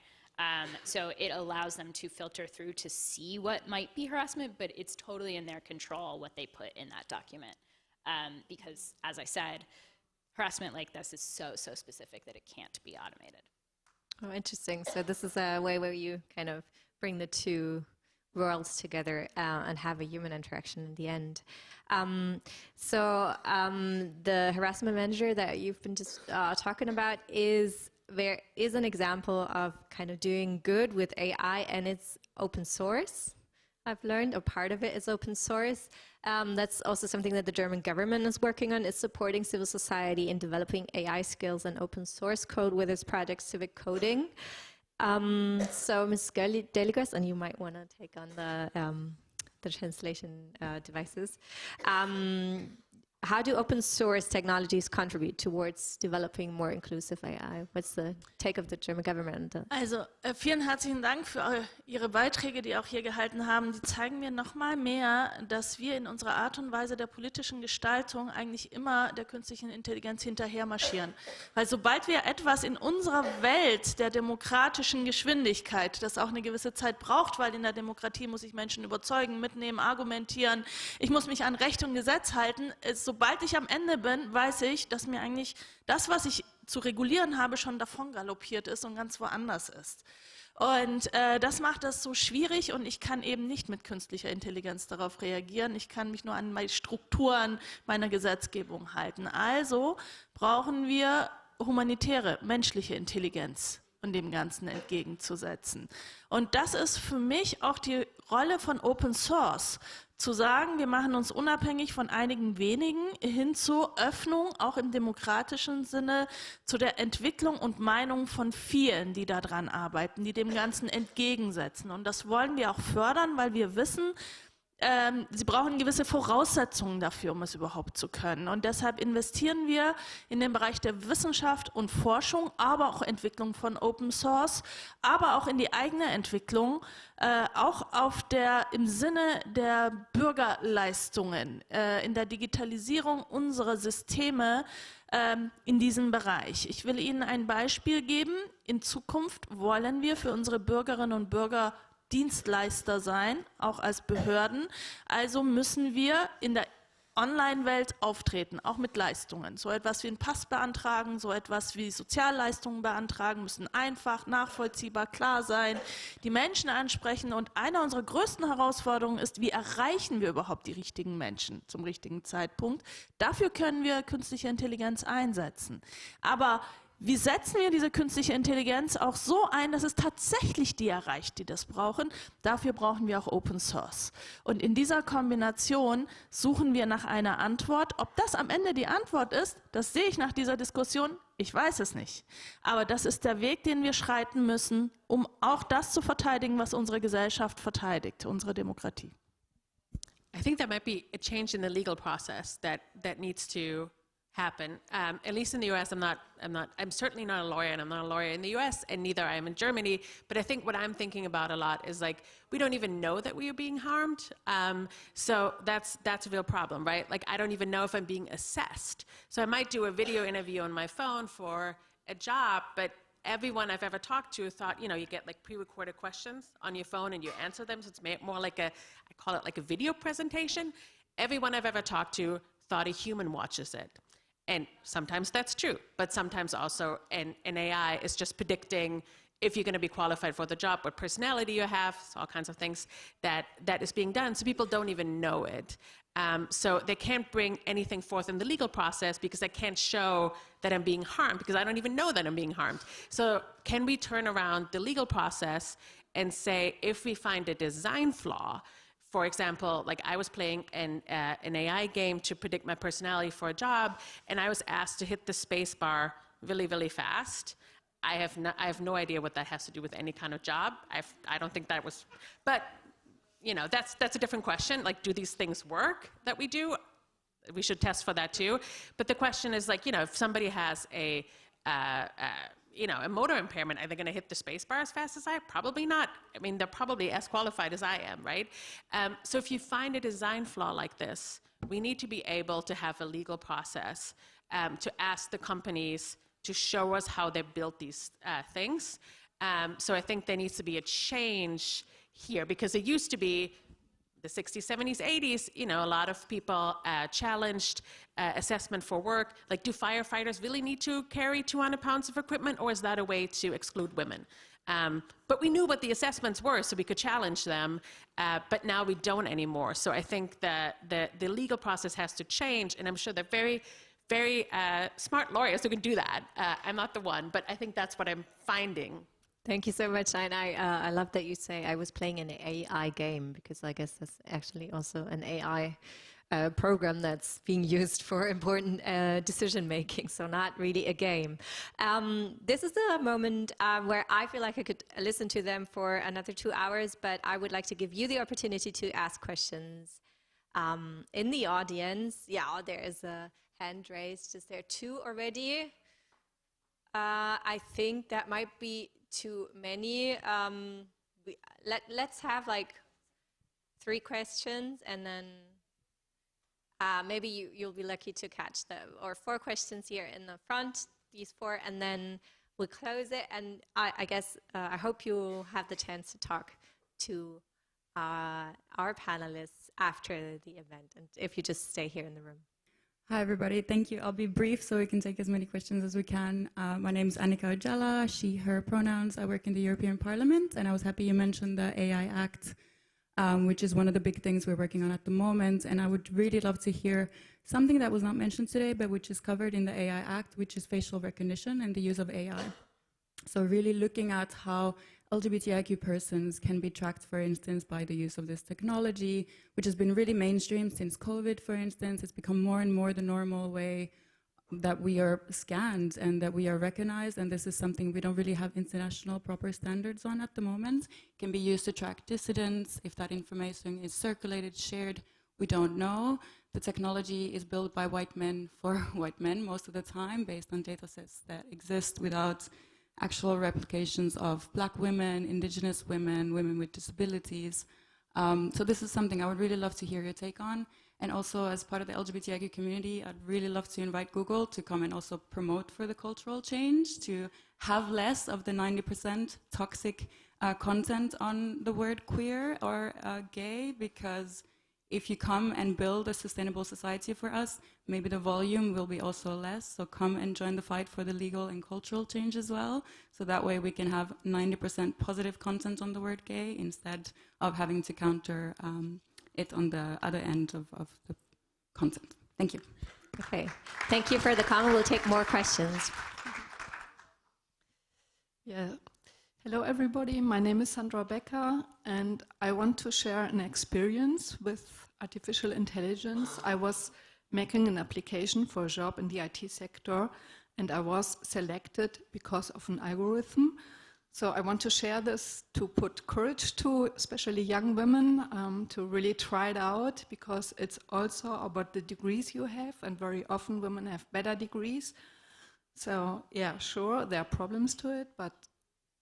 So it allows them to filter through to see what might be harassment, but it's totally in their control what they put in that document. Because, as I said, harassment like this is so specific that it can't be automated. Oh, interesting. So this is a way where you kind of bring the two worlds together and have a human interaction in the end. The harassment manager that you've been just talking about is an example of kind of doing good with AI, and it's open source. I've learned a part of it is open source. That's also something that the German government is working on, is supporting civil society in developing AI skills and open source code with its project Civic Coding. So Ms. Deligas, and you might want to take on the translation devices. how do open source technologies contribute towards developing more inclusive AI? What's the take of the German government? Also vielen herzlichen Dank für Ihre Beiträge, die auch hier gehalten haben. Die zeigen mir noch mal mehr, dass wir in unserer Art und Weise der politischen Gestaltung eigentlich immer der künstlichen Intelligenz hinterher marschieren. Weil sobald wir etwas in unserer Welt der demokratischen Geschwindigkeit, das auch eine gewisse Zeit braucht, weil in der Demokratie muss ich Menschen überzeugen, mitnehmen, argumentieren, ich muss mich an Recht und Gesetz halten, sobald ich am Ende bin, weiß ich, dass mir eigentlich das, was ich zu regulieren habe, schon davon galoppiert ist und ganz woanders ist. Und das macht das so schwierig und ich kann eben nicht mit künstlicher Intelligenz darauf reagieren. Ich kann mich nur an die Strukturen meiner Gesetzgebung halten. Also brauchen wir humanitäre, menschliche Intelligenz und dem Ganzen entgegenzusetzen. Und das ist für mich auch die Rolle von Open Source, zu sagen, wir machen uns unabhängig von einigen wenigen hin zur Öffnung, auch im demokratischen Sinne, zu der Entwicklung und Meinung von vielen, die daran arbeiten, die dem Ganzen entgegensetzen. Und das wollen wir auch fördern, weil wir wissen, sie brauchen gewisse Voraussetzungen dafür, um es überhaupt zu können. Und deshalb investieren wir in den Bereich der Wissenschaft und Forschung, aber auch Entwicklung von Open Source, aber auch in die eigene Entwicklung, auch im Sinne der Bürgerleistungen, in der Digitalisierung unserer Systeme in diesem Bereich. Ich will Ihnen ein Beispiel geben. In Zukunft wollen wir für unsere Bürgerinnen und Bürger Dienstleister sein, auch als Behörden. Also müssen wir in der Online-Welt auftreten, auch mit Leistungen. So etwas wie einen Pass beantragen, so etwas wie Sozialleistungen beantragen, müssen einfach, nachvollziehbar, klar sein, die Menschen ansprechen. Und eine unserer größten Herausforderungen ist, wie erreichen wir überhaupt die richtigen Menschen zum richtigen Zeitpunkt? Dafür können wir künstliche Intelligenz einsetzen. Aber wie setzen wir diese künstliche Intelligenz auch so ein, dass es tatsächlich die erreicht, die das brauchen? Dafür brauchen wir auch Open Source. Und in dieser Kombination suchen wir nach einer Antwort. Ob das am Ende die Antwort ist, das sehe ich nach dieser Diskussion, ich weiß es nicht. Aber das ist der Weg, den wir schreiten müssen, um auch das zu verteidigen, was unsere Gesellschaft verteidigt, unsere Demokratie. I think there might be a change in the legal process that needs to happen. At least in the US, I'm certainly not a lawyer, and I'm not a lawyer in the US, and neither I am in Germany. But I think what I'm thinking about a lot is like, we don't even know that we are being harmed. So that's a real problem, right? Like, I don't even know if I'm being assessed. So I might do a video interview on my phone for a job, but everyone I've ever talked to thought, you get like pre-recorded questions on your phone and you answer them. So it's more like I call it like a video presentation. Everyone I've ever talked to thought a human watches it. And sometimes that's true, but sometimes also an AI is just predicting if you're going to be qualified for the job, what personality you have, so all kinds of things that is being done. So people don't even know it. So they can't bring anything forth in the legal process because I can't show that I'm being harmed because I don't even know that I'm being harmed. So can we turn around the legal process and say, if we find a design flaw, for example, like I was playing an AI game to predict my personality for a job, and I was asked to hit the space bar really, really fast. I have no idea what that has to do with any kind of job. I don't think that was, but that's a different question. Like, do these things work that we do? We should test for that too. But the question is like, if somebody has a motor impairment, are they going to hit the space bar as fast as I? Probably not. I mean, they're probably as qualified as I am, right? So if you find a design flaw like this, we need to be able to have a legal process to ask the companies to show us how they built these things. So I think there needs to be a change here, because it used to be the 60s, 70s, 80s, a lot of people challenged assessment for work. Like, do firefighters really need to carry 200 pounds of equipment, or is that a way to exclude women? But we knew what the assessments were, so we could challenge them, but now we don't anymore. So I think that the legal process has to change, and I'm sure they're very, very smart lawyers who can do that. I'm not the one, but I think that's what I'm finding. Thank you so much. And I love that you say I was playing an AI game, because I guess that's actually also an AI program that's being used for important decision making, so not really a game. This is the moment where I feel like I could listen to them for another 2 hours, but I would like to give you the opportunity to ask questions. in the audience. Yeah, there is a hand raised. Is there two already? I think that might be too many. Let's have like 3 questions, and then maybe you'll be lucky to catch or 4 questions here in the front, these 4, and then we'll close it. And I guess I hope you'll have the chance to talk to our panelists after the event, and if you just stay here in the room. Hi, everybody. Thank you. I'll be brief so we can take as many questions as we can. My name is Annika Ojala, she, her pronouns. I work in the European Parliament, and I was happy you mentioned the AI Act, which is one of the big things we're working on at the moment. And I would really love to hear something that was not mentioned today, but which is covered in the AI Act, which is facial recognition and the use of AI. So really looking at how LGBTIQ persons can be tracked, for instance, by the use of this technology, which has been really mainstream since COVID, for instance. It's become more and more the normal way that we are scanned and that we are recognized, and this is something we don't really have international proper standards on at the moment. It can be used to track dissidents. If that information is circulated, shared, we don't know. The technology is built by white men for white men most of the time, based on data sets that exist without actual replications of Black women, indigenous women, women with disabilities. So this is something I would really love to hear your take on. And also, as part of the LGBTIQ community, I'd really love to invite Google to come and also promote for the cultural change, to have less of the 90% toxic content on the word queer or gay, because if you come and build a sustainable society for us, maybe the volume will be also less. So come and join the fight for the legal and cultural change as well. So that way we can have 90% positive content on the word gay instead of having to counter it on the other end of the content. Thank you. Okay, thank you for the comment. We'll take more questions. Yeah. Hello, everybody. My name is Sandra Becker, and I want to share an experience with artificial intelligence. I was making an application for a job in the IT sector, and I was selected because of an algorithm. So I want to share this to put courage to especially young women to really try it out, because it's also about the degrees you have, and very often women have better degrees. So yeah, sure, there are problems to it, but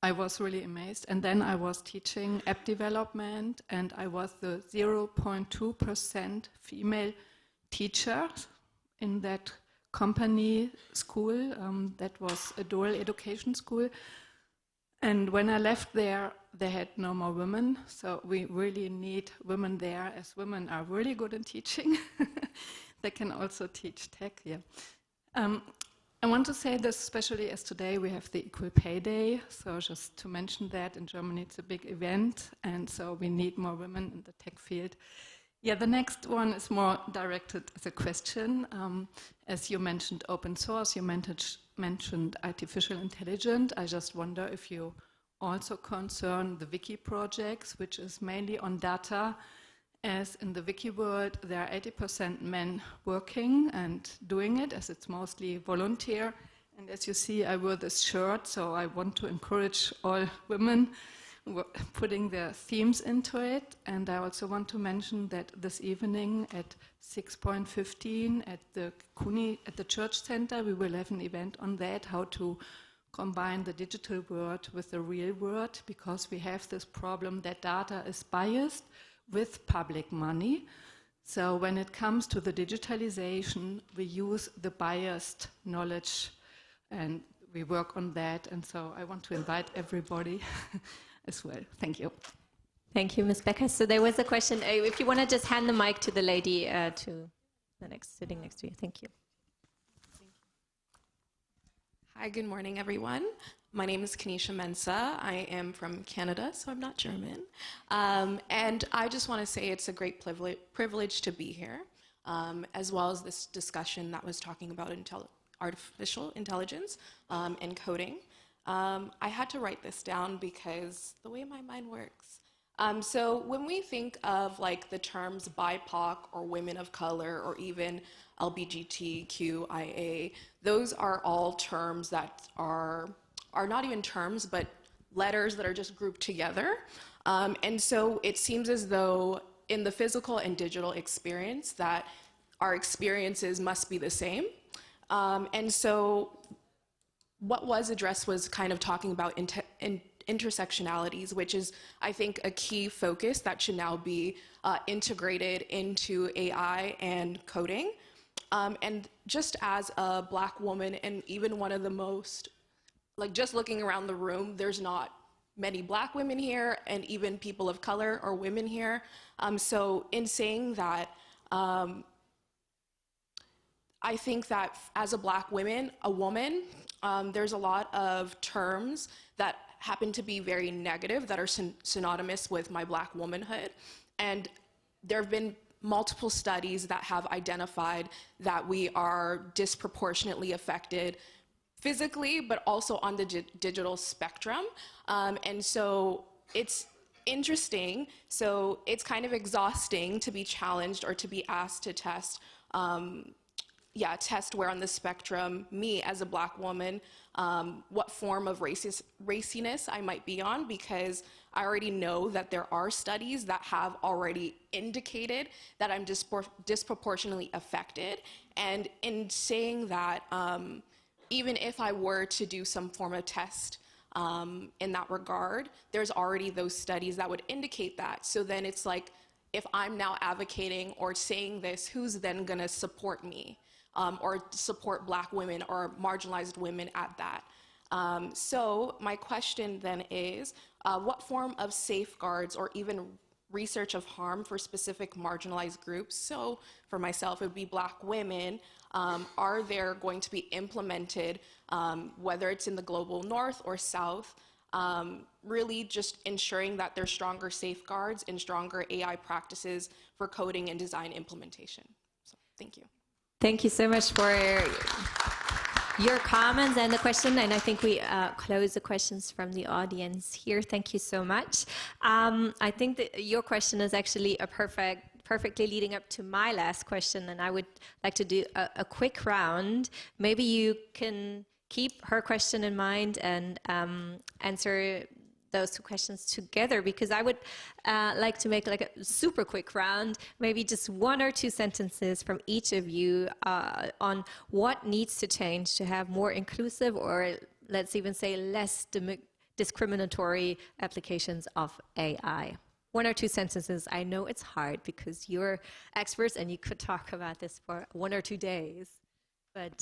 I was really amazed. And then I was teaching app development, and I was the 0.2% female teacher in that company school. That was a dual education school. And when I left there, they had no more women. So we really need women there, as women are really good in teaching. They can also teach tech, yeah. I want to say this, especially as today we have the Equal Pay Day. So just to mention that, in Germany it's a big event, and so we need more women in the tech field. Yeah, the next one is more directed as a question. As you mentioned open source, you mentioned artificial intelligence. I just wonder if you also concern the wiki projects, which is mainly on data. As in the wiki world, there are 80% men working and doing it, as it's mostly volunteer. And as you see, I wear this shirt, so I want to encourage all women putting their themes into it. And I also want to mention that this evening at 6:15 at the Church Center, we will have an event on that, how to combine the digital world with the real world, because we have this problem that data is biased with public money. So when it comes to the digitalization, we use the biased knowledge, and we work on that. And so I want to invite everybody as well. Thank you. Thank you, Ms. Becker. So there was a question. If you want to just hand the mic to the lady to the sitting next to you. Thank you. Hi, good morning, everyone. My name is Kanisha Mensah. I am from Canada, so I'm not German. And I just want to say it's a great privilege to be here, as well as this discussion that was talking about artificial intelligence and coding. I had to write this down because the way my mind works. So when we think of like the terms BIPOC or women of color or even LGBTQIA, those are all terms that are not even terms, but letters that are just grouped together. And so it seems as though in the physical and digital experience, that our experiences must be the same. And so what was addressed was kind of talking about intersectionalities, which is, I think, a key focus that should now be integrated into AI and coding. And just as a Black woman, and even one of the most, like just looking around the room, there's not many Black women here, and even people of color or women here. So in saying that, I think that as a Black woman, there's a lot of terms that happen to be very negative that are synonymous with my Black womanhood. And there have been multiple studies that have identified that we are disproportionately affected physically, but also on the digital spectrum. And so it's interesting. So it's kind of exhausting to be challenged or to be asked to test test where on the spectrum, me as a Black woman, what form of raciness I might be on, because I already know that there are studies that have already indicated that I'm disproportionately affected. And in saying that, even if I were to do some form of test in that regard, there's already those studies that would indicate that. So then it's like, if I'm now advocating or saying this, who's then gonna support me? Or support Black women or marginalized women at that. So my question then is, what form of safeguards or even research of harm for specific marginalized groups, so for myself it would be Black women, are there going to be implemented, whether it's in the global north or south, really just ensuring that there's stronger safeguards and stronger AI practices for coding and design implementation? So thank you. Thank you so much for your comments and the question. And I think we close the questions from the audience here. Thank you so much. I think that your question is actually a perfectly leading up to my last question. And I would like to do a quick round. Maybe you can keep her question in mind and answer those two questions together, because I would like to make like a super quick round, maybe just one or two sentences from each of you on what needs to change to have more inclusive, or let's even say less discriminatory applications of AI. One or two sentences. I know it's hard because you're experts and you could talk about this for 1 or 2 days, but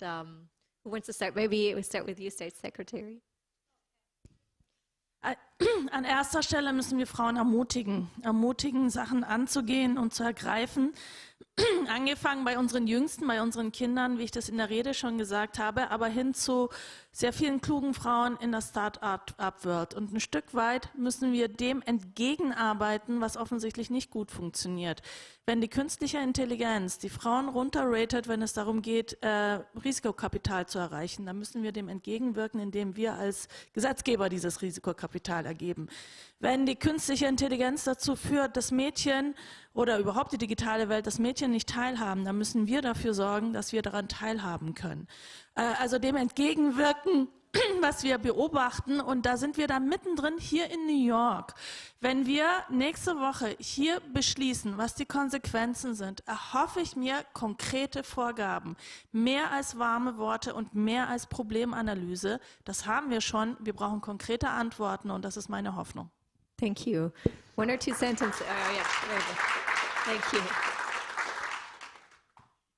who wants to start? Maybe we start with you, State Secretary. An erster Stelle müssen wir Frauen ermutigen, Sachen anzugehen und zu ergreifen. Angefangen bei unseren Jüngsten, bei unseren Kindern, wie ich das in der Rede schon gesagt habe, aber hin zu sehr vielen klugen Frauen in der Start-up-World. Und ein Stück weit müssen wir dem entgegenarbeiten, was offensichtlich nicht gut funktioniert. Wenn die künstliche Intelligenz die Frauen runterratet, wenn es darum geht, Risikokapital zu erreichen, dann müssen wir dem entgegenwirken, indem wir als Gesetzgeber dieses Risikokapital ergeben. Wenn die künstliche Intelligenz dazu führt, dass Mädchen oder überhaupt die digitale Welt, dass Mädchen nicht teilhaben, dann müssen wir dafür sorgen, dass wir daran teilhaben können. Also dem entgegenwirken, was wir beobachten, und da sind wir dann mittendrin hier in New York. Wenn wir nächste Woche hier beschließen, was die Konsequenzen sind, erhoffe ich mir konkrete Vorgaben, mehr als warme Worte und mehr als Problemanalyse. Das haben wir schon, wir brauchen konkrete Antworten, und das ist meine Hoffnung. Thank you. One or two sentences. Thank you.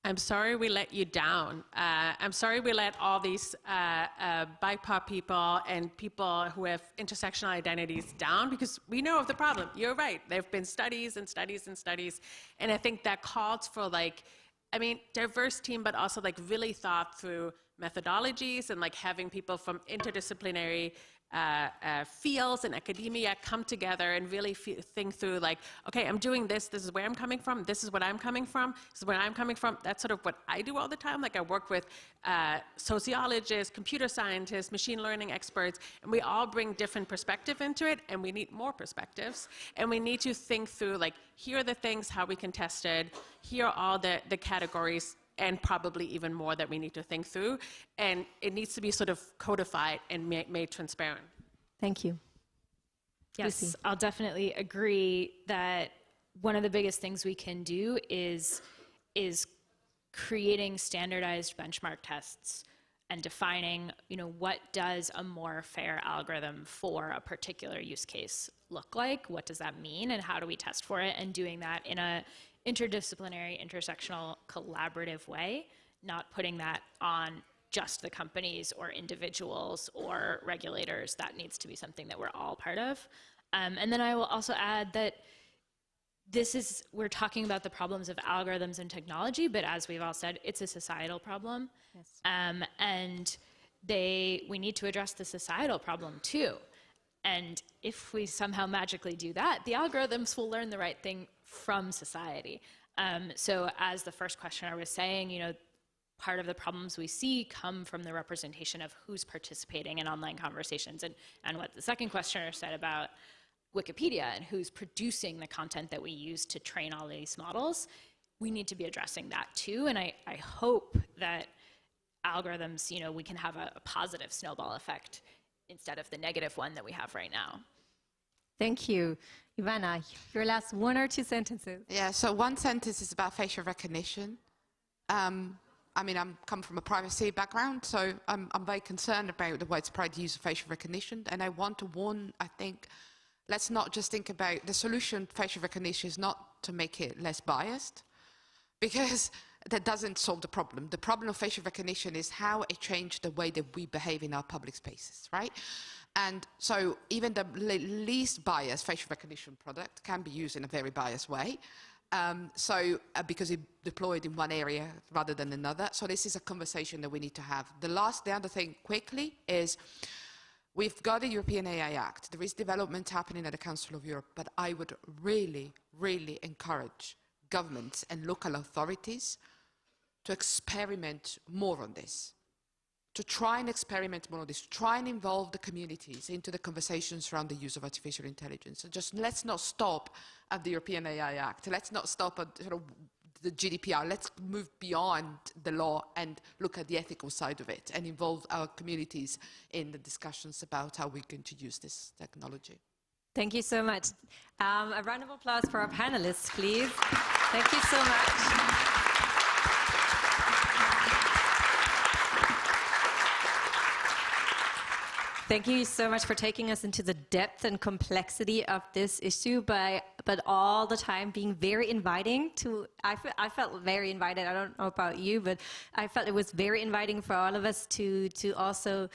I'm sorry we let you down. I'm sorry we let all these BIPOC people and people who have intersectional identities down, because we know of the problem. You're right. There have been studies and studies and studies. And I think that calls for diverse team, but also really thought through methodologies and having people from interdisciplinary fields and academia come together and really think through okay, I'm doing this is where I'm coming from, this is what I'm coming from, this is where I'm coming from. That's sort of what I do all the time. I work with sociologists, computer scientists, machine learning experts, and we all bring different perspective into it, and we need more perspectives, and we need to think through here are the things, how we can test it, here are all the categories, and probably even more that we need to think through. And it needs to be sort of codified and made transparent. Thank you. Yes, Lucy. I'll definitely agree that one of the biggest things we can do is creating standardized benchmark tests and defining, what does a more fair algorithm for a particular use case look like? What does that mean? And how do we test for it? And doing that in a interdisciplinary, intersectional, collaborative way, not putting that on just the companies or individuals or regulators. That needs to be something that we're all part of. And then I will also add that we're talking about the problems of algorithms and technology, but as we've all said, it's a societal problem. Yes. And we need to address the societal problem too. And if we somehow magically do that, the algorithms will learn the right thing from society. So as the first questioner was saying, part of the problems we see come from the representation of who's participating in online conversations, and what the second questioner said about Wikipedia and who's producing the content that we use to train all these models. We need to be addressing that too, and I hope that algorithms, we can have a positive snowball effect instead of the negative one that we have right now. Thank you. Ivana, your last 1 or 2 sentences. Yeah, so one sentence is about facial recognition. I'm come from a privacy background, so I'm very concerned about the widespread use of facial recognition, and I want to warn, I think, let's not just think about the solution. Facial recognition is not to make it less biased, because that doesn't solve the problem. The problem of facial recognition is how it changed the way that we behave in our public spaces, right? And so even the least biased facial recognition product can be used in a very biased way. Because it deployed in one area rather than another. So this is a conversation that we need to have. The other thing quickly is we've got a European AI Act. There is development happening at the Council of Europe, but I would really, really encourage governments and local authorities to experiment more on this, to try and experiment more on this, to try and involve the communities into the conversations around the use of artificial intelligence. So just let's not stop at the European AI Act. Let's not stop at the GDPR. Let's move beyond the law and look at the ethical side of it and involve our communities in the discussions about how we're going to use this technology. Thank you so much. A round of applause for our panelists, please. Thank you so much. Thank you so much for taking us into the depth and complexity of this issue, but all the time being very inviting to, I felt very invited. I don't know about you, but I felt it was very inviting for all of us to also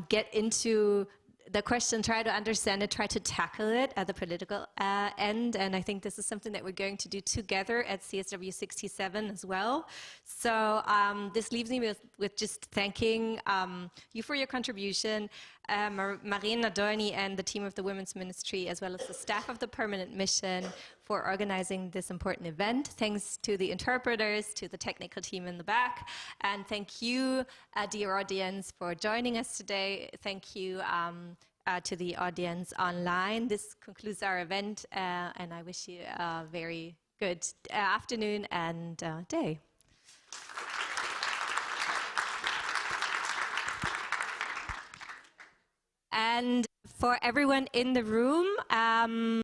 get into the question, try to understand it, try to tackle it at the political end. And I think this is something that we're going to do together at CSW 67 as well. So this leaves me with just thanking you for your contribution, Marina Dorni and the team of the Women's Ministry, as well as the staff of the Permanent Mission for organizing this important event. Thanks to the interpreters, to the technical team in the back. And thank you, dear audience, for joining us today. Thank you to the audience online. This concludes our event, and I wish you a very good afternoon and day. And for everyone in the room,